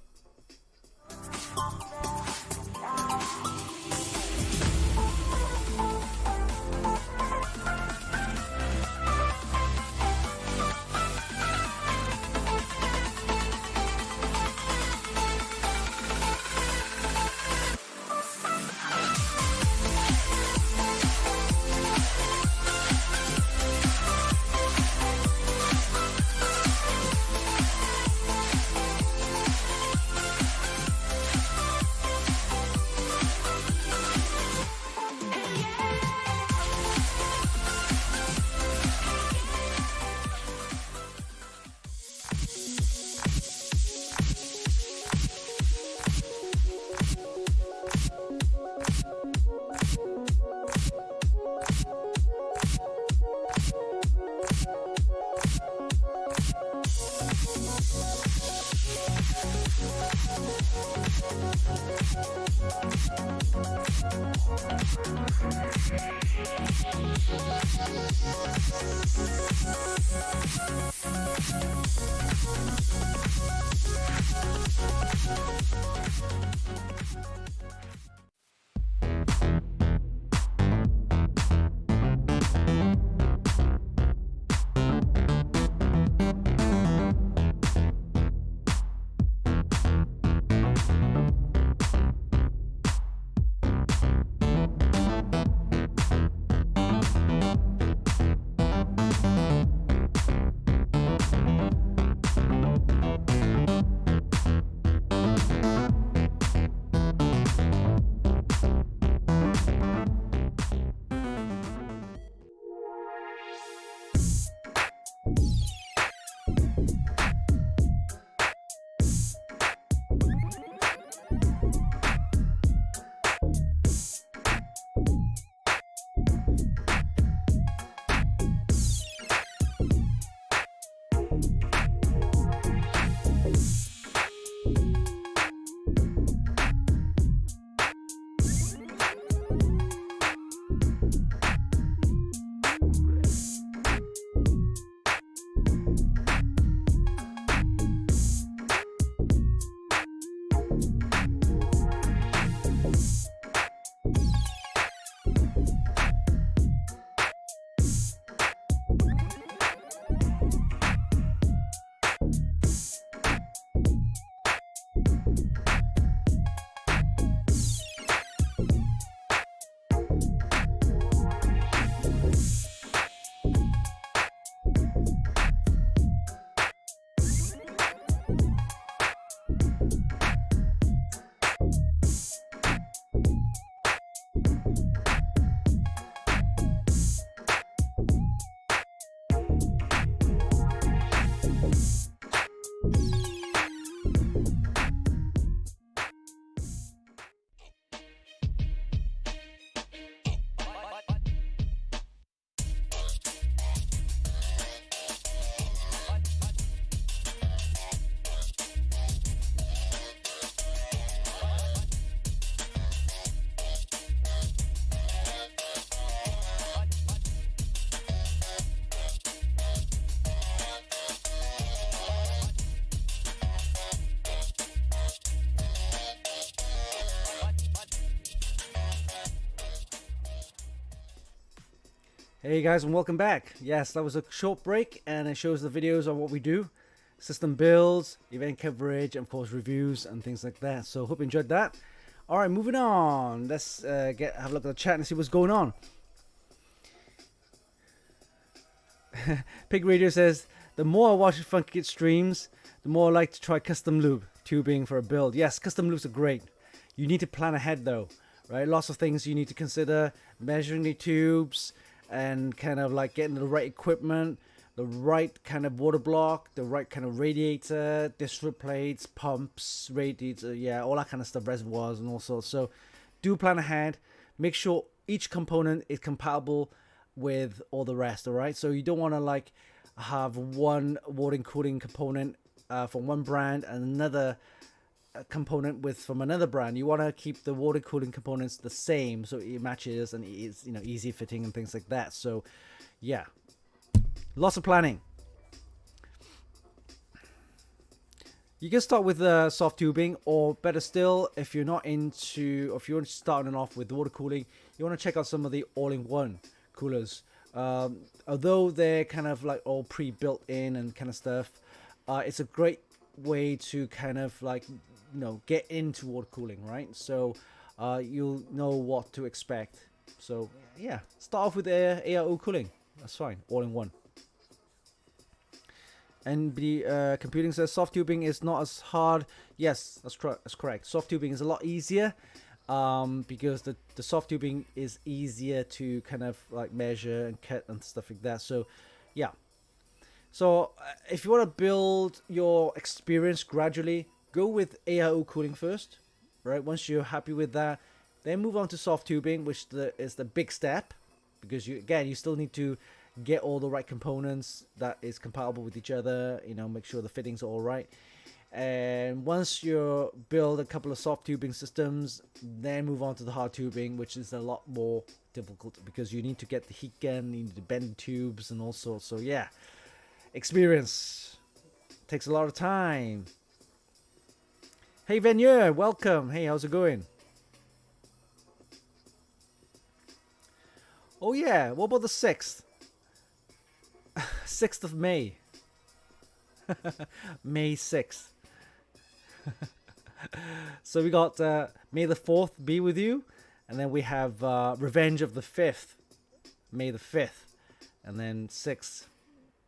Hey guys, and welcome back. Yes, that was a short break, and it shows the videos on what we do, system builds, event coverage, and of course reviews and things like that. So hope you enjoyed that. All right, moving on. Let's have a look at the chat and see what's going on. Pig Radio says, the more I watch Funkykit streams, the more I like to try custom loop tubing for a build. Yes, custom loops are great. You need to plan ahead though, right? Lots of things you need to consider, measuring the tubes, and kind of like getting the right equipment, the right kind of water block, the right kind of radiator, distillate plates, pumps, radiator, yeah, all that kind of stuff, reservoirs and all sorts. So do plan ahead. Make sure each component is compatible with all the rest, all right? So you don't want to like have one water and cooling component from one brand and another component from another brand. You want to keep the water cooling components the same so it matches and it's, you know, easy fitting and things like that. So yeah, lots of planning. You can start with soft tubing, or better still, if you're not into, or if you're starting off with water cooling, you want to check out some of the all-in-one coolers. Although they're kind of like all pre-built in and kind of stuff, it's a great way to kind of like, you know, get into water cooling, right? So you'll know what to expect. So yeah, start off with ARO cooling. That's fine, all in one. And the computing says soft tubing is not as hard. Yes, that's correct. Soft tubing is a lot easier because the soft tubing is easier to kind of like measure and cut and stuff like that. So yeah. So if you want to build your experience gradually, go with ARO cooling first, right? Once you're happy with that, then move on to soft tubing, which is the big step, because you still need to get all the right components that is compatible with each other, you know, make sure the fittings are all right. And once you build a couple of soft tubing systems, then move on to the hard tubing, which is a lot more difficult because you need to get the heat gun, you need to bend the tubes and all sorts. So yeah, experience takes a lot of time. Hey Venier, welcome. Hey, how's it going? Oh yeah, what about the 6th? 6th of May. May 6th. So we got May the 4th be with you, and then we have Revenge of the 5th, May the 5th, and then 6th.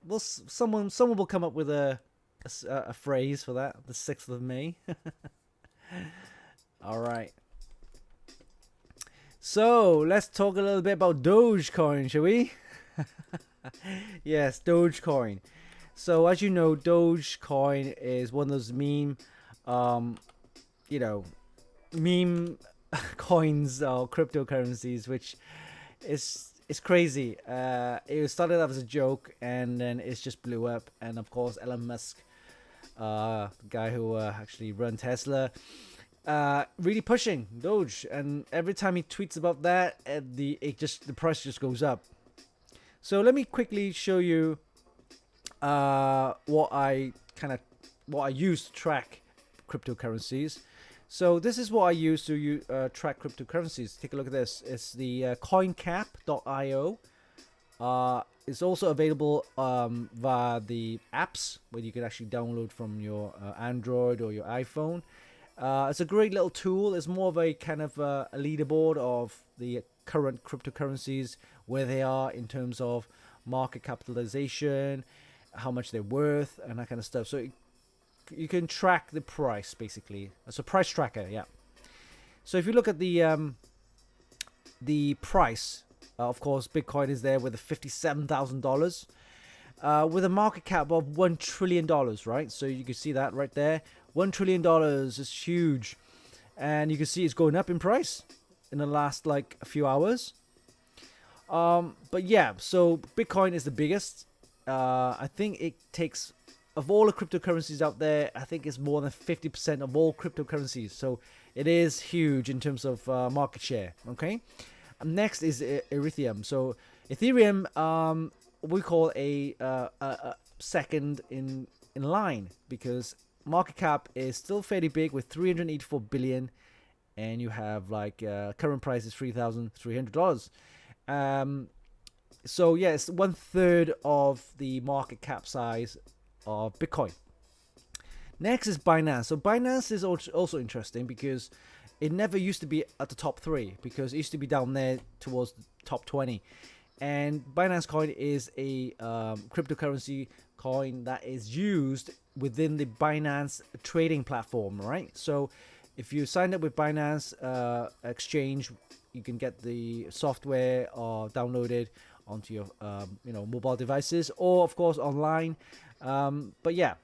Well, someone will come up with a phrase for that. The 6th of May. All right. So let's talk a little bit about Dogecoin, shall we? Yes, Dogecoin. So as you know, Dogecoin is one of those meme coins or cryptocurrencies, which is crazy. It started off as a joke, and then it just blew up. And of course, Elon Musk, the guy who actually run Tesla, really pushing Doge. And every time he tweets about that, the price just goes up. So let me quickly show you what I use to track cryptocurrencies. So this is what I use to track cryptocurrencies. Take a look at this. It's the coincap.io. It's also available via the apps where you can actually download from your Android or your iPhone. It's a great little tool. It's more of a kind of a leaderboard of the current cryptocurrencies, where they are in terms of market capitalization, how much they're worth, and that kind of stuff. So you can track the price, basically. It's a price tracker, yeah. So if you look at the price, of course, Bitcoin is there with a $57,000, with a market cap of $1 trillion, right? So you can see that right there. $1 trillion is huge, and you can see it's going up in price in the last like a few hours. But yeah, so Bitcoin is the biggest. I think it takes, of all the cryptocurrencies out there, I think it's more than 50% of all cryptocurrencies. So it is huge in terms of market share. Okay. Next is Ethereum. So Ethereum, we call a second in line, because market cap is still fairly big with 384 billion, and you have like current price is $3,300. So yeah, it's 1/3 of the market cap size of Bitcoin. Next is Binance. So Binance is also interesting because it never used to be at the top 3, because it used to be down there towards the top 20. And Binance Coin is a cryptocurrency coin that is used within the Binance trading platform, right? So if you sign up with Binance Exchange, you can get the software downloaded onto your mobile devices, or of course online. But yeah,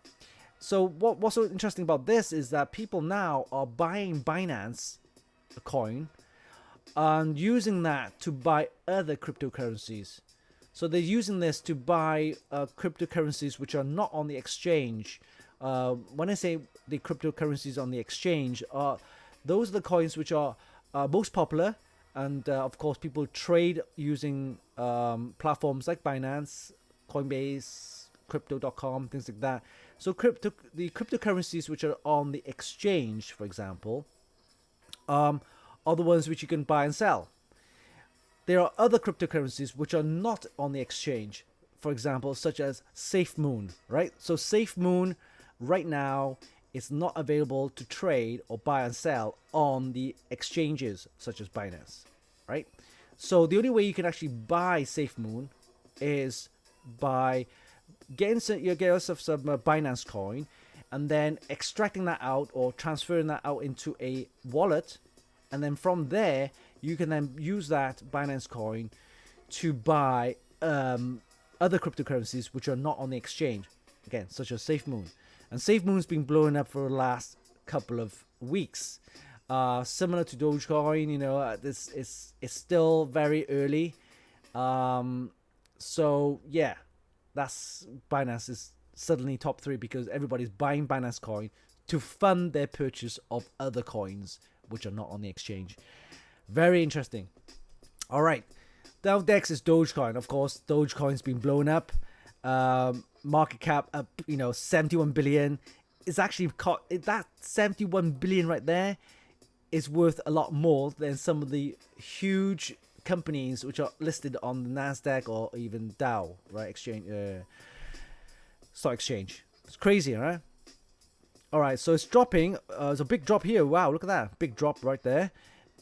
so what's so interesting about this is that people now are buying Binance coin and using that to buy other cryptocurrencies. So they're using this to buy cryptocurrencies which are not on the exchange. When I say the cryptocurrencies on the exchange, those are the coins which are most popular. And of course, people trade using platforms like Binance, Coinbase, Crypto.com, things like that. So the cryptocurrencies which are on the exchange, for example, are the ones which you can buy and sell. There are other cryptocurrencies which are not on the exchange, for example, such as SafeMoon, right? So SafeMoon right now is not available to trade or buy and sell on the exchanges such as Binance, right? So the only way you can actually buy SafeMoon is by getting yourself some Binance coin and then extracting that out or transferring that out into a wallet, and then from there you can then use that Binance coin to buy other cryptocurrencies which are not on the exchange, again, such as SafeMoon. And SafeMoon's been blowing up for the last couple of weeks. Similar to Dogecoin, this is still very early. So yeah, that's Binance is suddenly top 3 because everybody's buying Binance coin to fund their purchase of other coins which are not on the exchange. Very interesting. All right, down next is Dogecoin. Of course, Dogecoin's been blown up. Market cap up, 71 billion. It's actually that 71 billion right there is worth a lot more than some of the huge companies which are listed on the Nasdaq or even Dow, right? Stock exchange. It's crazy, right? All right, so it's dropping. There's a big drop here. Wow, look at that big drop right there.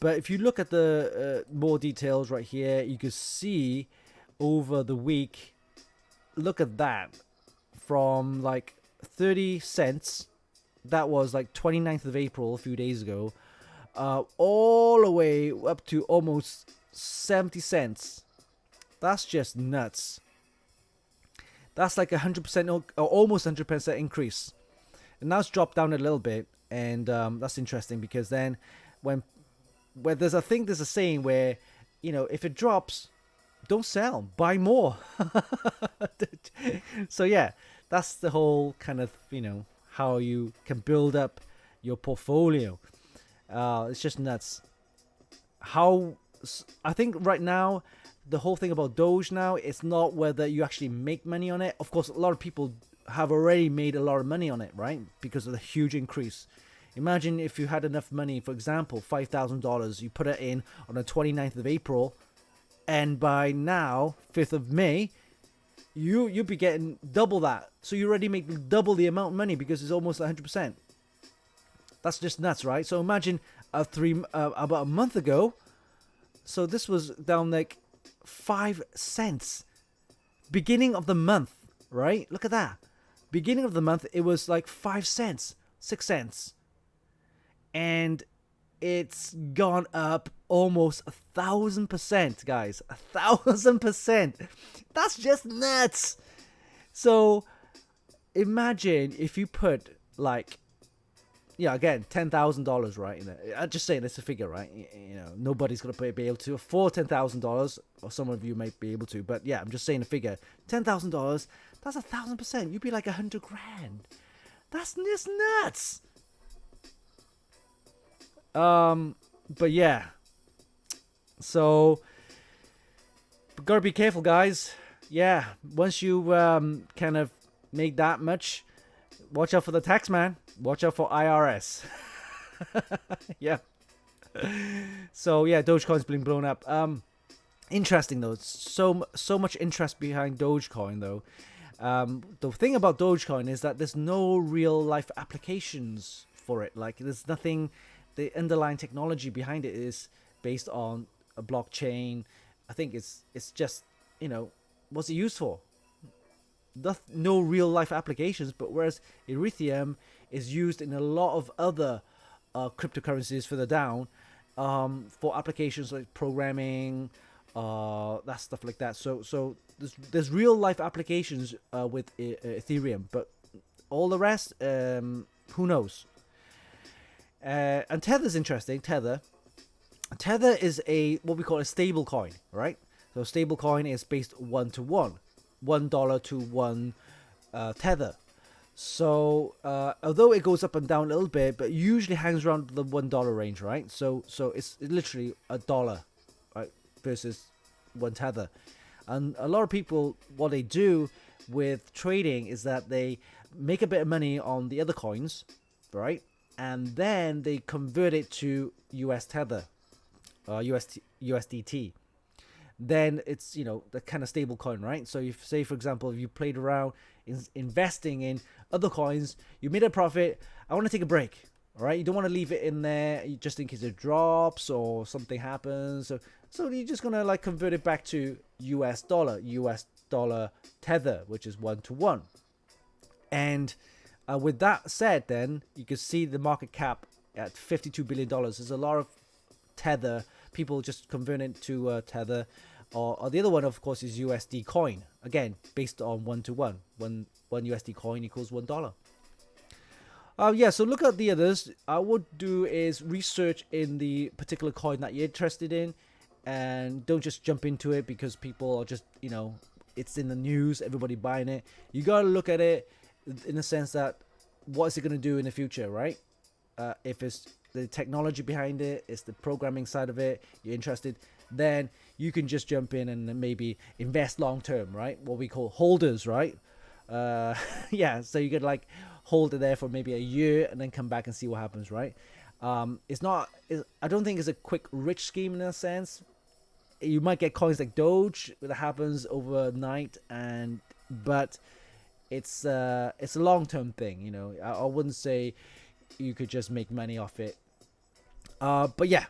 But if you look at the more details right here, you can see over the week. Look at that. From like 30 cents, that was like 29th of April, a few days ago, all the way up to almost 70 cents. That's just nuts. That's like 100% or almost 100% increase. And now it's dropped down a little bit, and that's interesting because then there's a saying where, if it drops, don't sell, buy more. So yeah, that's the whole kind of, how you can build up your portfolio. It's just nuts. I think right now, the whole thing about Doge now, it's not whether you actually make money on it. Of course, a lot of people have already made a lot of money on it, right? Because of the huge increase Imagine if you had enough money, for example, $5,000, you put it in on the 29th of April, and by now, 5th of May, you'll be getting double that. So you already make double the amount of money because it's almost 100%. That's just nuts, right? So imagine about a month ago, so this was down like 5 cents. Beginning of the month, right? Look at that. Beginning of the month, it was like 5 cents, 6 cents. And it's gone up almost 1,000%, guys. 1,000%. That's just nuts. So imagine if you put like, yeah, again, $10,000, right? I'm just saying it's a figure, right? Nobody's gonna be able to afford $10,000, or some of you might be able to, but yeah, I'm just saying a figure. $10,000. That's 1,000%. You'd be like 100 grand. That's just nuts. But yeah. So gotta be careful, guys. Yeah, once you kind of make that much, watch out for the tax man. Watch out for IRS. Yeah. So yeah, Dogecoin's been blown up. Interesting though. So much interest behind Dogecoin though. The thing about Dogecoin is that there's no real life applications for it. Like there's nothing. The underlying technology behind it is based on a blockchain. I think it's just, what's it used for? No real life applications, but whereas Ethereum is used in a lot of other cryptocurrencies further down for applications like programming, that stuff like that. So there's real life applications with Ethereum, but all the rest, who knows? And Tether's interesting. Tether is what we call a stable coin, right? So stable coin is based 1-to-1, $1 to 1 Tether. So although it goes up and down a little bit, but usually hangs around the $1 range, right? So it's literally $1, right, versus 1 Tether. And a lot of people, what they do with trading is that they make a bit of money on the other coins, right? And then they convert it to US Tether, USDT. Then it's, the kind of stable coin, right? So if, say, for example, if you played around investing in other coins, you made a profit, I want to take a break, all right? You don't want to leave it in there just in case it drops or something happens. So you're just going to like convert it back to US dollar Tether, which is 1-to-1. And with that said, then you can see the market cap at $52 billion. There's a lot of Tether. People just convert it to Tether. Or the other one, of course, is USD coin. Again, based on 1-to-1. One USD coin equals $1. Yeah, so look at the others. I would do is research in the particular coin that you're interested in. And don't just jump into it because people are just, it's in the news, everybody buying it. You got to look at it in the sense that what is it going to do in the future, right? If it's the technology behind it, it's the programming side of it, you're interested, then you can just jump in and maybe invest long term, right? What we call holders, right? Yeah, so you could like hold it there for maybe a year and then come back and see what happens, right? I don't think it's a quick rich scheme in a sense. You might get coins like Doge that happens overnight, but it's a long-term thing, I wouldn't say you could just make money off it. But yeah,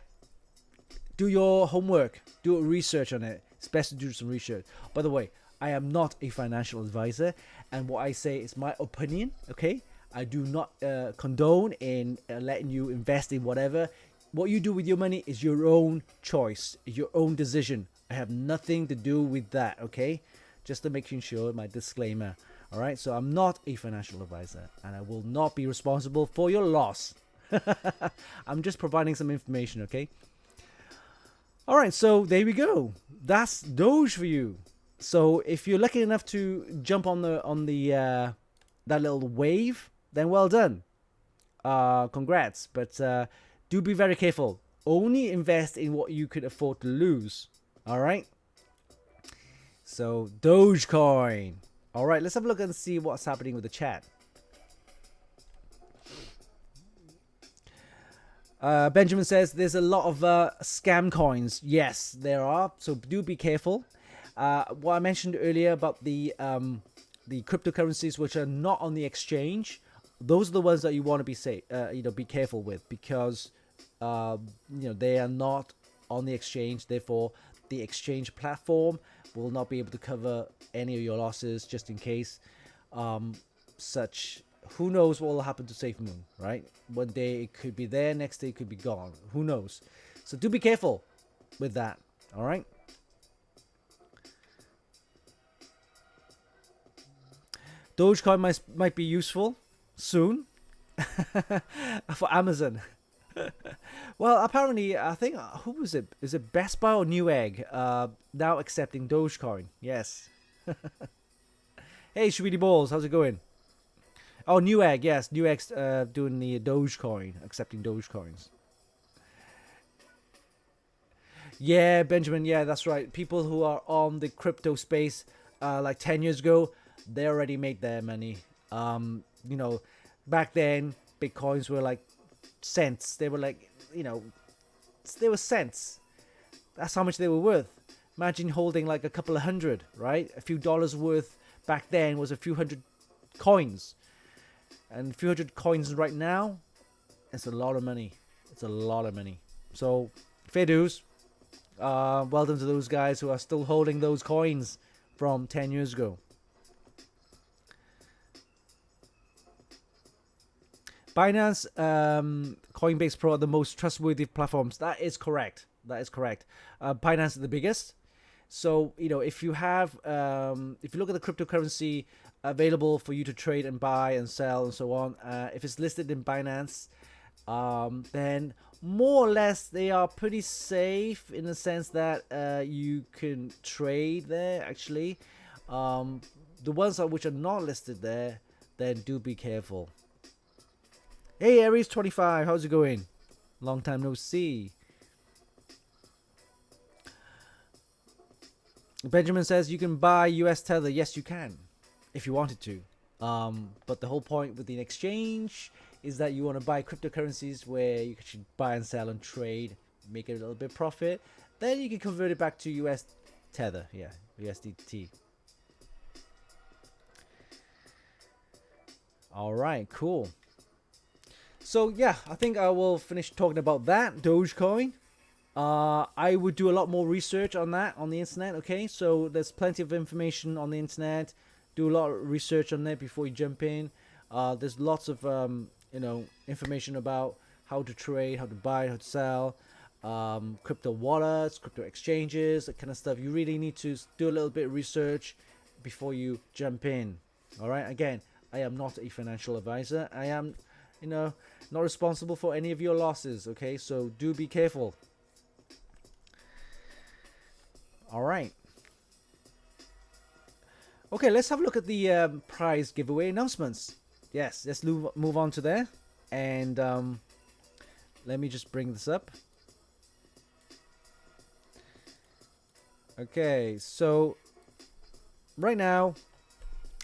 do your homework, do research on it. It's best to do some research. By the way, I am not a financial advisor, and what I say is my opinion, okay? I do not condone in letting you invest in whatever. What you do with your money is your own choice, your own decision. I have nothing to do with that, okay? Just to make sure, my disclaimer. All right, so I'm not a financial advisor, and I will not be responsible for your loss. I'm just providing some information, okay? All right, so there we go. That's Doge for you. So if you're lucky enough to jump on the that little wave, then well done. Congrats, but do be very careful. Only invest in what you could afford to lose. All right. So Dogecoin. All right, let's have a look and see what's happening with the chat. Benjamin says there's a lot of scam coins. Yes, there are. So do be careful. What I mentioned earlier about the cryptocurrencies which are not on the exchange, those are the ones that you want to be safe. Be careful with, because they are not on the exchange. Therefore, the exchange platform will not be able to cover any of your losses, just in case. Who knows what will happen to SafeMoon, right? One day it could be there, next day it could be gone. Who knows? So do be careful with that, all right? Dogecoin might be useful soon for Amazon. Well, apparently, I think, who was it? Is it Best Buy or Newegg? Now accepting Dogecoin. Yes. Hey, Shweety Balls, how's it going? Oh, Newegg, yes. Newegg's doing the Dogecoin, accepting Dogecoins. Yeah, Benjamin, yeah, that's right. People who are on the crypto space like 10 years ago, they already made their money. Back then, Bitcoins were like cents. They were like, they were cents. That's how much they were worth. Imagine holding like a couple of hundred, right? A few dollars worth back then was a few hundred coins. And a few hundred coins right now, it's a lot of money. It's a lot of money. So, fair dues. Well done to those guys who are still holding those coins from 10 years ago. Binance, Coinbase Pro are the most trustworthy platforms. That is correct. Binance is the biggest. So, if you have, if you look at the cryptocurrency available for you to trade and buy and sell and so on, if it's listed in Binance, then more or less they are pretty safe in the sense that you can trade there, actually. The ones which are not listed there, then do be careful. Hey, Aries25, how's it going? Long time no see. Benjamin says you can buy US Tether. Yes, you can, if you wanted to. But the whole point with the exchange is that you want to buy cryptocurrencies where you should buy and sell and trade, make a little bit of profit. Then you can convert it back to US Tether. Yeah, USDT. All right, cool. So yeah, I think I will finish talking about that, Dogecoin. I would do a lot more research on that on the internet, okay? So there's plenty of information on the internet. Do a lot of research on there before you jump in. There's lots of, information about how to trade, how to buy, how to sell, crypto wallets, crypto exchanges, that kind of stuff. You really need to do a little bit of research before you jump in, all right? Again, I am not a financial advisor. I am, not responsible for any of your losses, okay? So do be careful. All right. Okay, let's have a look at the prize giveaway announcements. Yes, let's move on to there. And let me just bring this up. Okay, so right now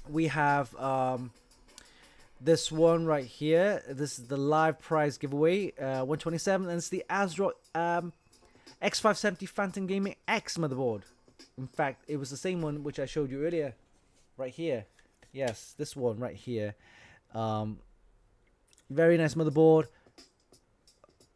we have this one right here. This is the live prize giveaway, 127, and it's the ASRock X570 Phantom Gaming X motherboard. In fact, it was the same one which I showed you earlier, right here. Yes, this one right here. Very nice motherboard.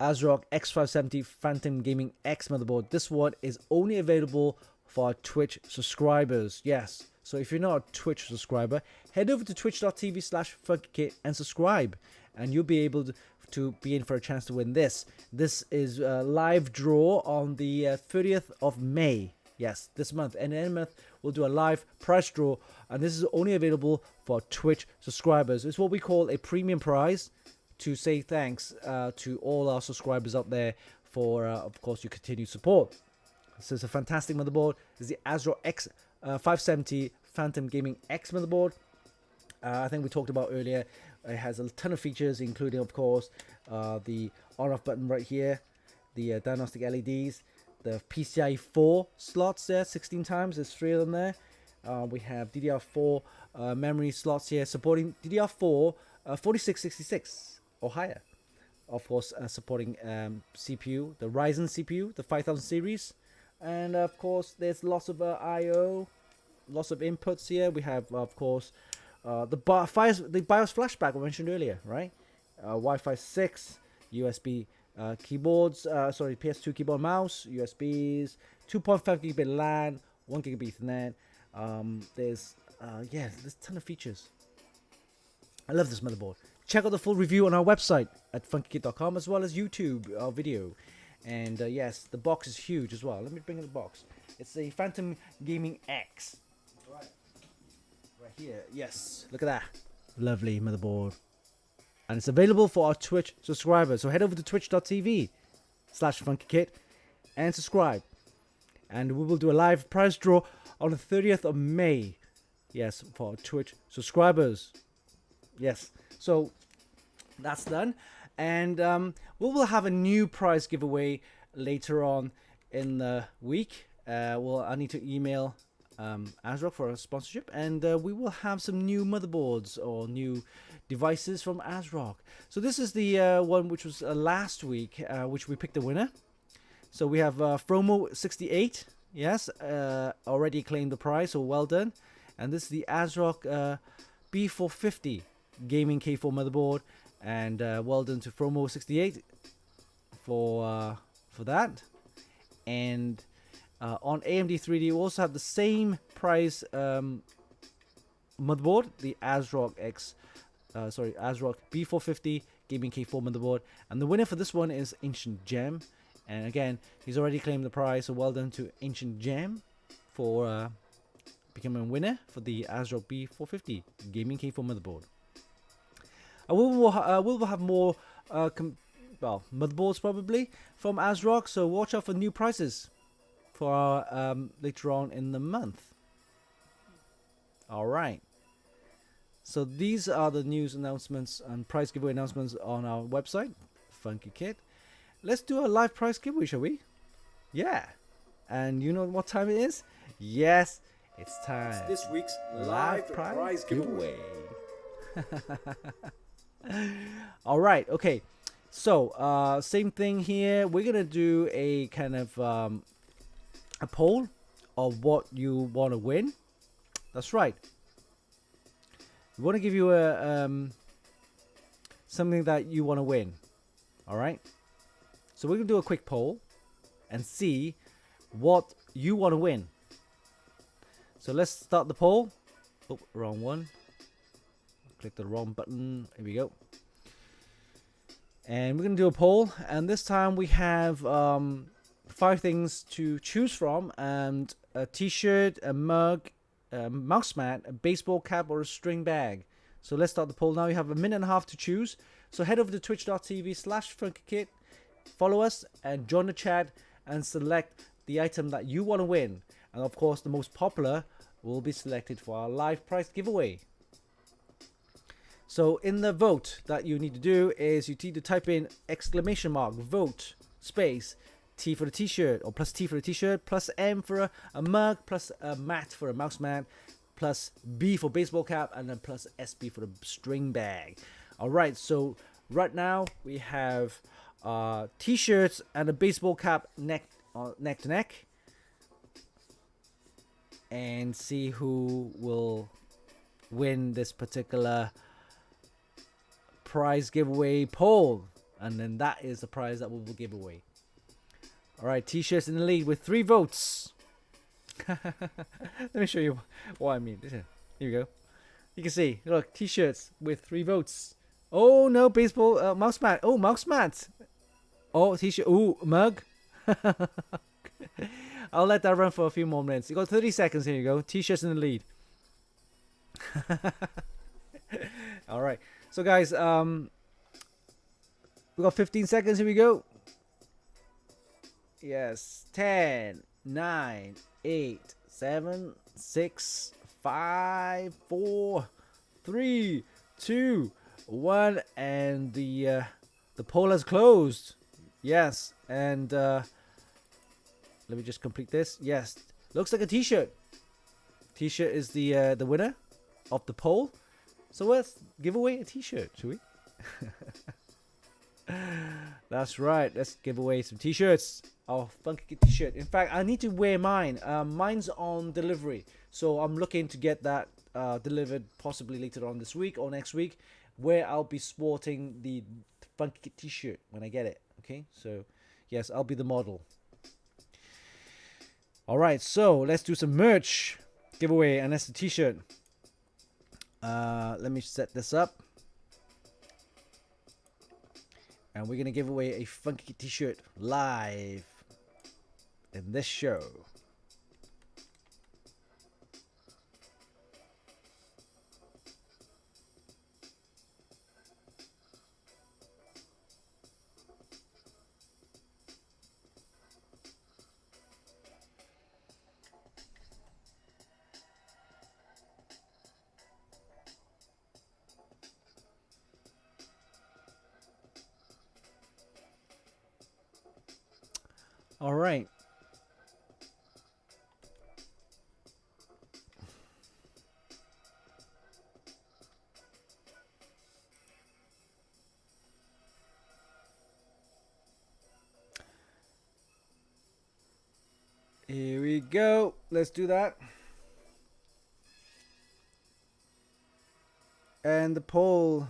ASRock X570 Phantom Gaming X motherboard. This one is only available for our Twitch subscribers. Yes. So if you're not a Twitch subscriber, head over to twitch.tv/Funkykit and subscribe, and you'll be able to be in for a chance to win this. This is a live draw on the 30th of May. Yes, this month. And in a month, we'll do a live prize draw, and this is only available for Twitch subscribers. It's what we call a premium prize to say thanks to all our subscribers out there for, of course, your continued support. So it's a fantastic motherboard. It's the ASRock X570 Phantom Gaming X motherboard. I think we talked about earlier. It has a ton of features, including, of course, the on-off button right here, the diagnostic LEDs, the PCIe 4 slots there, 16 times. There's 3 of them there. We have DDR4 memory slots here, supporting DDR4 4666 or higher. of course, supporting CPU, the Ryzen CPU, the 5000 series, and of course, there's lots of I/O, lots of inputs here. We have, of course, the BIOS flashback I mentioned earlier, right? Wi-Fi 6, USB keyboards, PS2 keyboard mouse, USBs, 2.5 gigabit LAN, 1 gigabit Ethernet. There's a ton of features. I love this motherboard. Check out the full review on our website at funkykit.com, as well as YouTube video. And yes, the box is huge as well. Let me bring in the box. It's a Phantom Gaming X. Right here. Yes, look at that. Lovely motherboard. And it's available for our Twitch subscribers. So head over to twitch.tv/Funkykit and subscribe. And we will do a live prize draw on the 30th of May. Yes, for our Twitch subscribers. Yes. So that's done. And we will have a new prize giveaway later on in the week. I need to email ASRock for a sponsorship, and we will have some new motherboards or new devices from ASRock. So this is the one which was last week, which we picked the winner. So we have Fromo68, yes, already claimed the prize, so well done. And this is the ASRock B450 gaming K4 motherboard, and well done to Fromo68 for that. And on AMD 3D, we also have the same price motherboard, the ASRock ASRock B450 gaming K4 motherboard, and the winner for this one is Ancient Gem. And again, he's already claimed the prize, so well done to Ancient Gem for becoming a winner for the ASRock B450 gaming K4 motherboard. We will have more motherboards probably from ASRock, so watch out for new prices for later on in the month. Alright, so these are the news announcements and prize giveaway announcements on our website, Funkykit. Let's do a live prize giveaway, shall we? Yeah. And you know what time it is? Yes, it's time. It's this week's live prize giveaway. Alright, okay. So, same thing here. We're going to do a kind of a poll of what you want to win. That's right. We want to give you a something that you want to win. Alright? So we're going to do a quick poll and see what you want to win. So let's start the poll. Oh, wrong one. Click the wrong button. Here we go. And we're going to do a poll. And this time we have 5 things to choose from. And a t-shirt, a mug, a mouse mat, a baseball cap, or a string bag. So let's start the poll now. You have a minute and a half to choose. So head over to twitch.tv/Funkykit. Follow us and join the chat and select the item that you want to win. And of course, the most popular will be selected for our live prize giveaway. So in the vote that you need to do is you need to type in !vote space T for the t-shirt, or plus T for the t-shirt, plus M for a mug, plus a mat for a mouse mat, plus B for baseball cap, and then plus SB for the string bag. Alright, so right now we have t-shirts and a baseball cap neck to neck, and see who will win this particular prize giveaway poll, and then that is the prize that we will give away. Alright, t-shirts in the lead with 3 votes. Let me show you what I mean. Here you go. You can see, look, t-shirts with 3 votes. Oh no, baseball mouse mat. Oh, mouse mat. Oh, t-shirt. Oh, mug. I'll let that run for a few more minutes. You got 30 seconds. Here you go. T-shirts in the lead. All right. So guys, we got 15 seconds. Here we go. Yes. 10, 9, 8, 7, 6, 5, 4, 3, 2, 1, and the poll has closed. Yes, and let me just complete this. Yes, looks like a t-shirt. T-shirt is the winner of the poll. So let's give away a t-shirt, shall we? That's right. Let's give away some t-shirts. Oh, Funkykit t-shirt. In fact, I need to wear mine. Mine's on delivery, so I'm looking to get that delivered possibly later on this week or next week, where I'll be sporting the Funkykit t-shirt when I get it. Okay, so yes, I'll be the model. All right, so let's do some merch giveaway, and that's the t-shirt. Let me set this up. And we're going to give away a Funkykit t-shirt live in this show. All right. Here we go. Let's do that. And the poll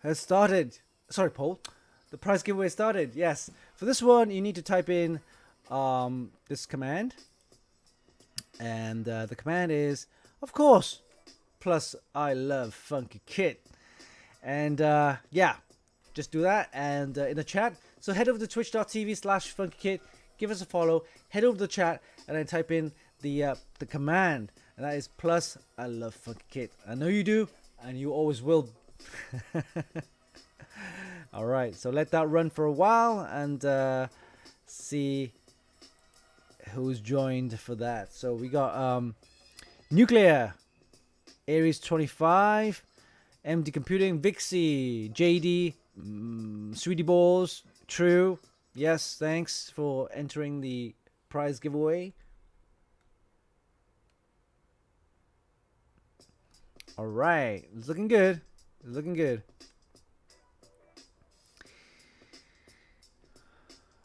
has started. Sorry, poll. The prize giveaway started. Yes. For this one, you need to type in this command. And the command is, of course, plus I love Funkykit. And yeah, just do that. And in the chat, so head over to twitch.tv/Funkykit. Give us a follow. Head over to the chat and then type in the command. And that is plus I love Funkykit. I know you do, and you always will. All right, so let that run for a while and see who's joined for that. So we got Nuclear, Aries 25, MD Computing, Vixie, JD, Sweetie Balls, True. Yes, thanks for entering the prize giveaway. All right, it's looking good. It's looking good.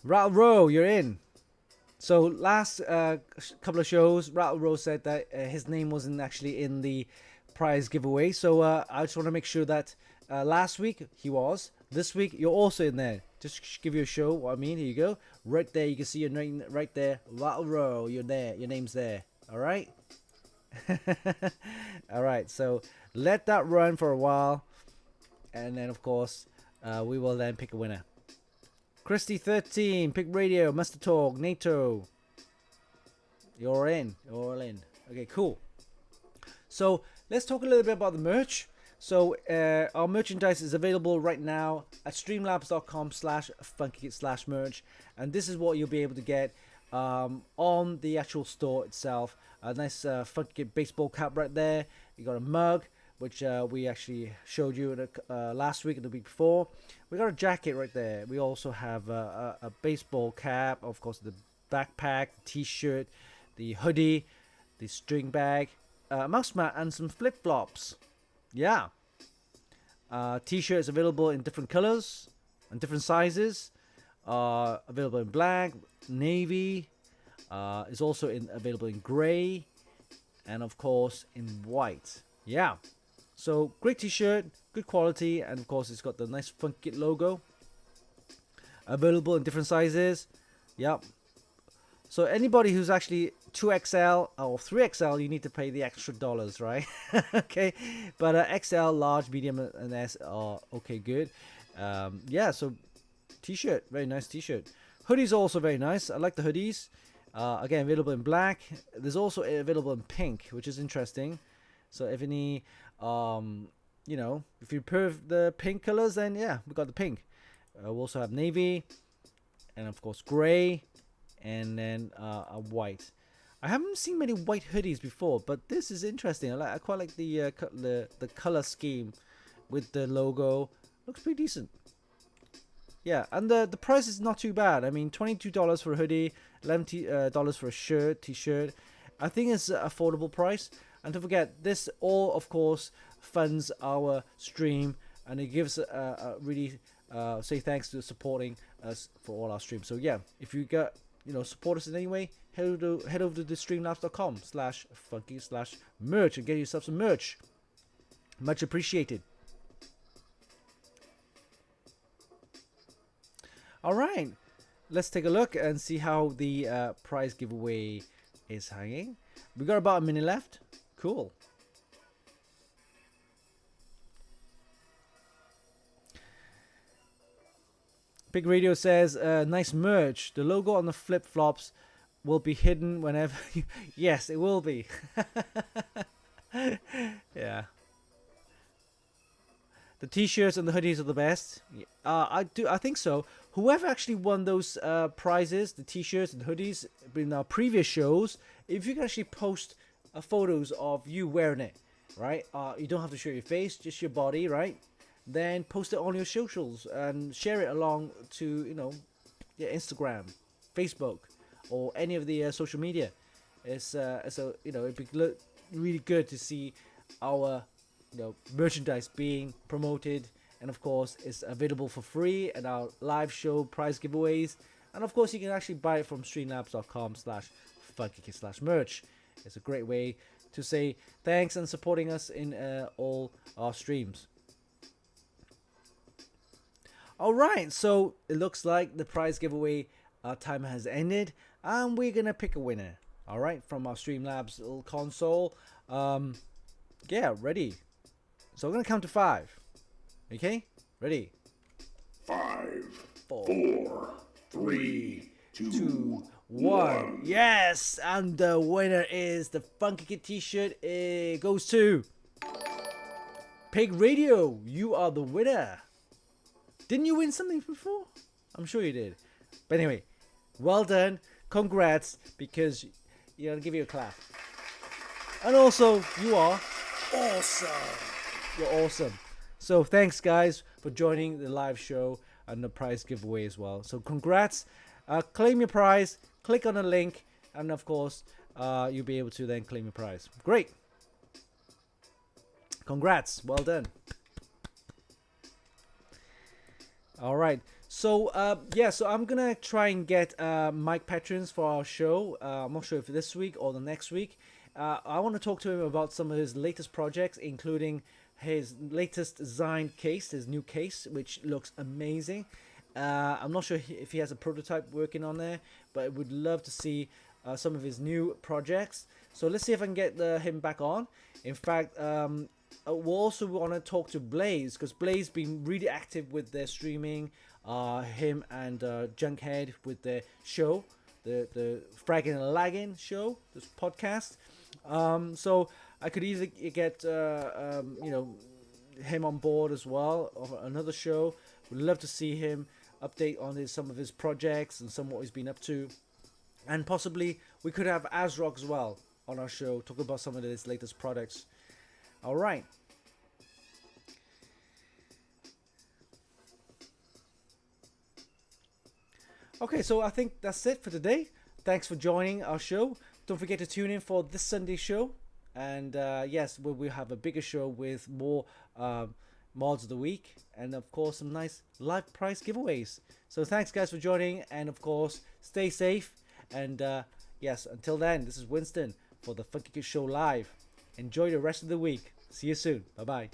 Rattle Row, you're in. So last couple of shows, Rattle Row said that his name wasn't actually in the prize giveaway. So I just want to make sure that last week he was. This week you're also in there. Just give you a show what I mean. Here you go. Right there, you can see your name right there. Rattle Row, you're there. Your name's there. All right. All right. So let that run for a while, and then of course we will then pick a winner. Christy 13, Pick Radio, Master Talk, NATO. You're in. You're all in. Okay, cool. So let's talk a little bit about the merch. So our merchandise is available right now at streamlabs.com/funkykit/merch, and this is what you'll be able to get on the actual store itself. A nice Funkykit baseball cap right there. You got a mug, which we actually showed you in last week and the week before. We got a jacket right there. We also have a baseball cap, of course, the backpack, the t-shirt, the hoodie, the string bag, mouse mat, and some flip-flops. Yeah. T-shirts available in different colors and different sizes. Available in black, navy. Is also available in gray, and of course in white. Yeah. So great t-shirt, good quality, and of course it's got the nice Funkykit logo. Available in different sizes. Yep. So anybody who's actually 2XL or 3XL, you need to pay the extra dollars, right? Okay. But XL, large, medium, and S are okay, good. Yeah. So t-shirt, very nice t-shirt. Hoodies also very nice. I like the hoodies. Again, available in black. There's also available in pink, which is interesting. So if any, you know, if you prefer the pink colors, then yeah, we got the pink. We also have navy, and of course gray, and then a white. I haven't seen many white hoodies before, but this is interesting. I quite like the color scheme with the logo. Looks pretty decent. Yeah, and the price is not too bad. I mean, $22 for a hoodie, $11 for a t-shirt. I think it's an affordable price. And don't forget, this all, of course, funds our stream, and it gives a really say thanks to supporting us for all our streams. So yeah, if you got support us in any way, head over to the streamlabs.com/funky/merch and get yourself some merch. Much appreciated. All right, let's take a look and see how the prize giveaway is hanging. We got about a minute left. Cool. Big Radio says, nice merch. The logo on the flip-flops will be hidden whenever yes, it will be. Yeah. The t-shirts and the hoodies are the best. I think so. Whoever actually won those prizes, the t-shirts and hoodies in our previous shows, if you can actually post photos of you wearing it, right? You don't have to show your face, just your body, right? Then post it on your socials and share it along to your Instagram, Facebook, or any of the social media. It'd be really good to see our merchandise being promoted, and of course it's available for free at our live show prize giveaways, and of course you can actually buy it from streamlabs.com/funkykit/merch. It's a great way to say thanks and supporting us in all our streams. Alright, so it looks like the prize giveaway time has ended, and we're gonna pick a winner. Alright, from our Streamlabs little console. Yeah, ready. So I'm gonna count to 5. Okay? Ready? 5, 4, 3, 2, 1. Yes! And the winner is the Funkykit t-shirt. It goes to Pig Radio. You are the winner. Didn't you win something before? I'm sure you did. But anyway, well done. Congrats, because I'll give you a clap. And also, you are awesome. You're awesome. So thanks, guys, for joining the live show and the prize giveaway as well. So congrats. Claim your prize. Click on the link, and of course, you'll be able to then claim your prize. Great. Congrats. Well done. All right. So so I'm gonna try and get Mike patrons for our show. I'm not sure if this week or the next week. I want to talk to him about some of his latest projects, including his latest design case, his new case, which looks amazing. I'm not sure if he has a prototype working on there, but I would love to see some of his new projects. So let's see if I can get him back on. In fact, we'll also want to talk to Blaze, because Blaze been really active with their streaming. Him and Junkhead with their show, the Fragging and Lagging show, this podcast. So I could either get him on board as well, or another show. Would love to see him update on some of his projects and some what he's been up to, and possibly we could have Azrock as well on our show, talk about some of his latest products. All right. Okay, so I think that's it for today. Thanks for joining our show. Don't forget to tune in for this Sunday's show. And yes, we'll have a bigger show with more mods of the week. And of course, some nice live prize giveaways. So thanks guys for joining. And of course, stay safe. And yes, until then, this is Winston for the Funkykit Show Live. Enjoy the rest of the week. See you soon. Bye-bye.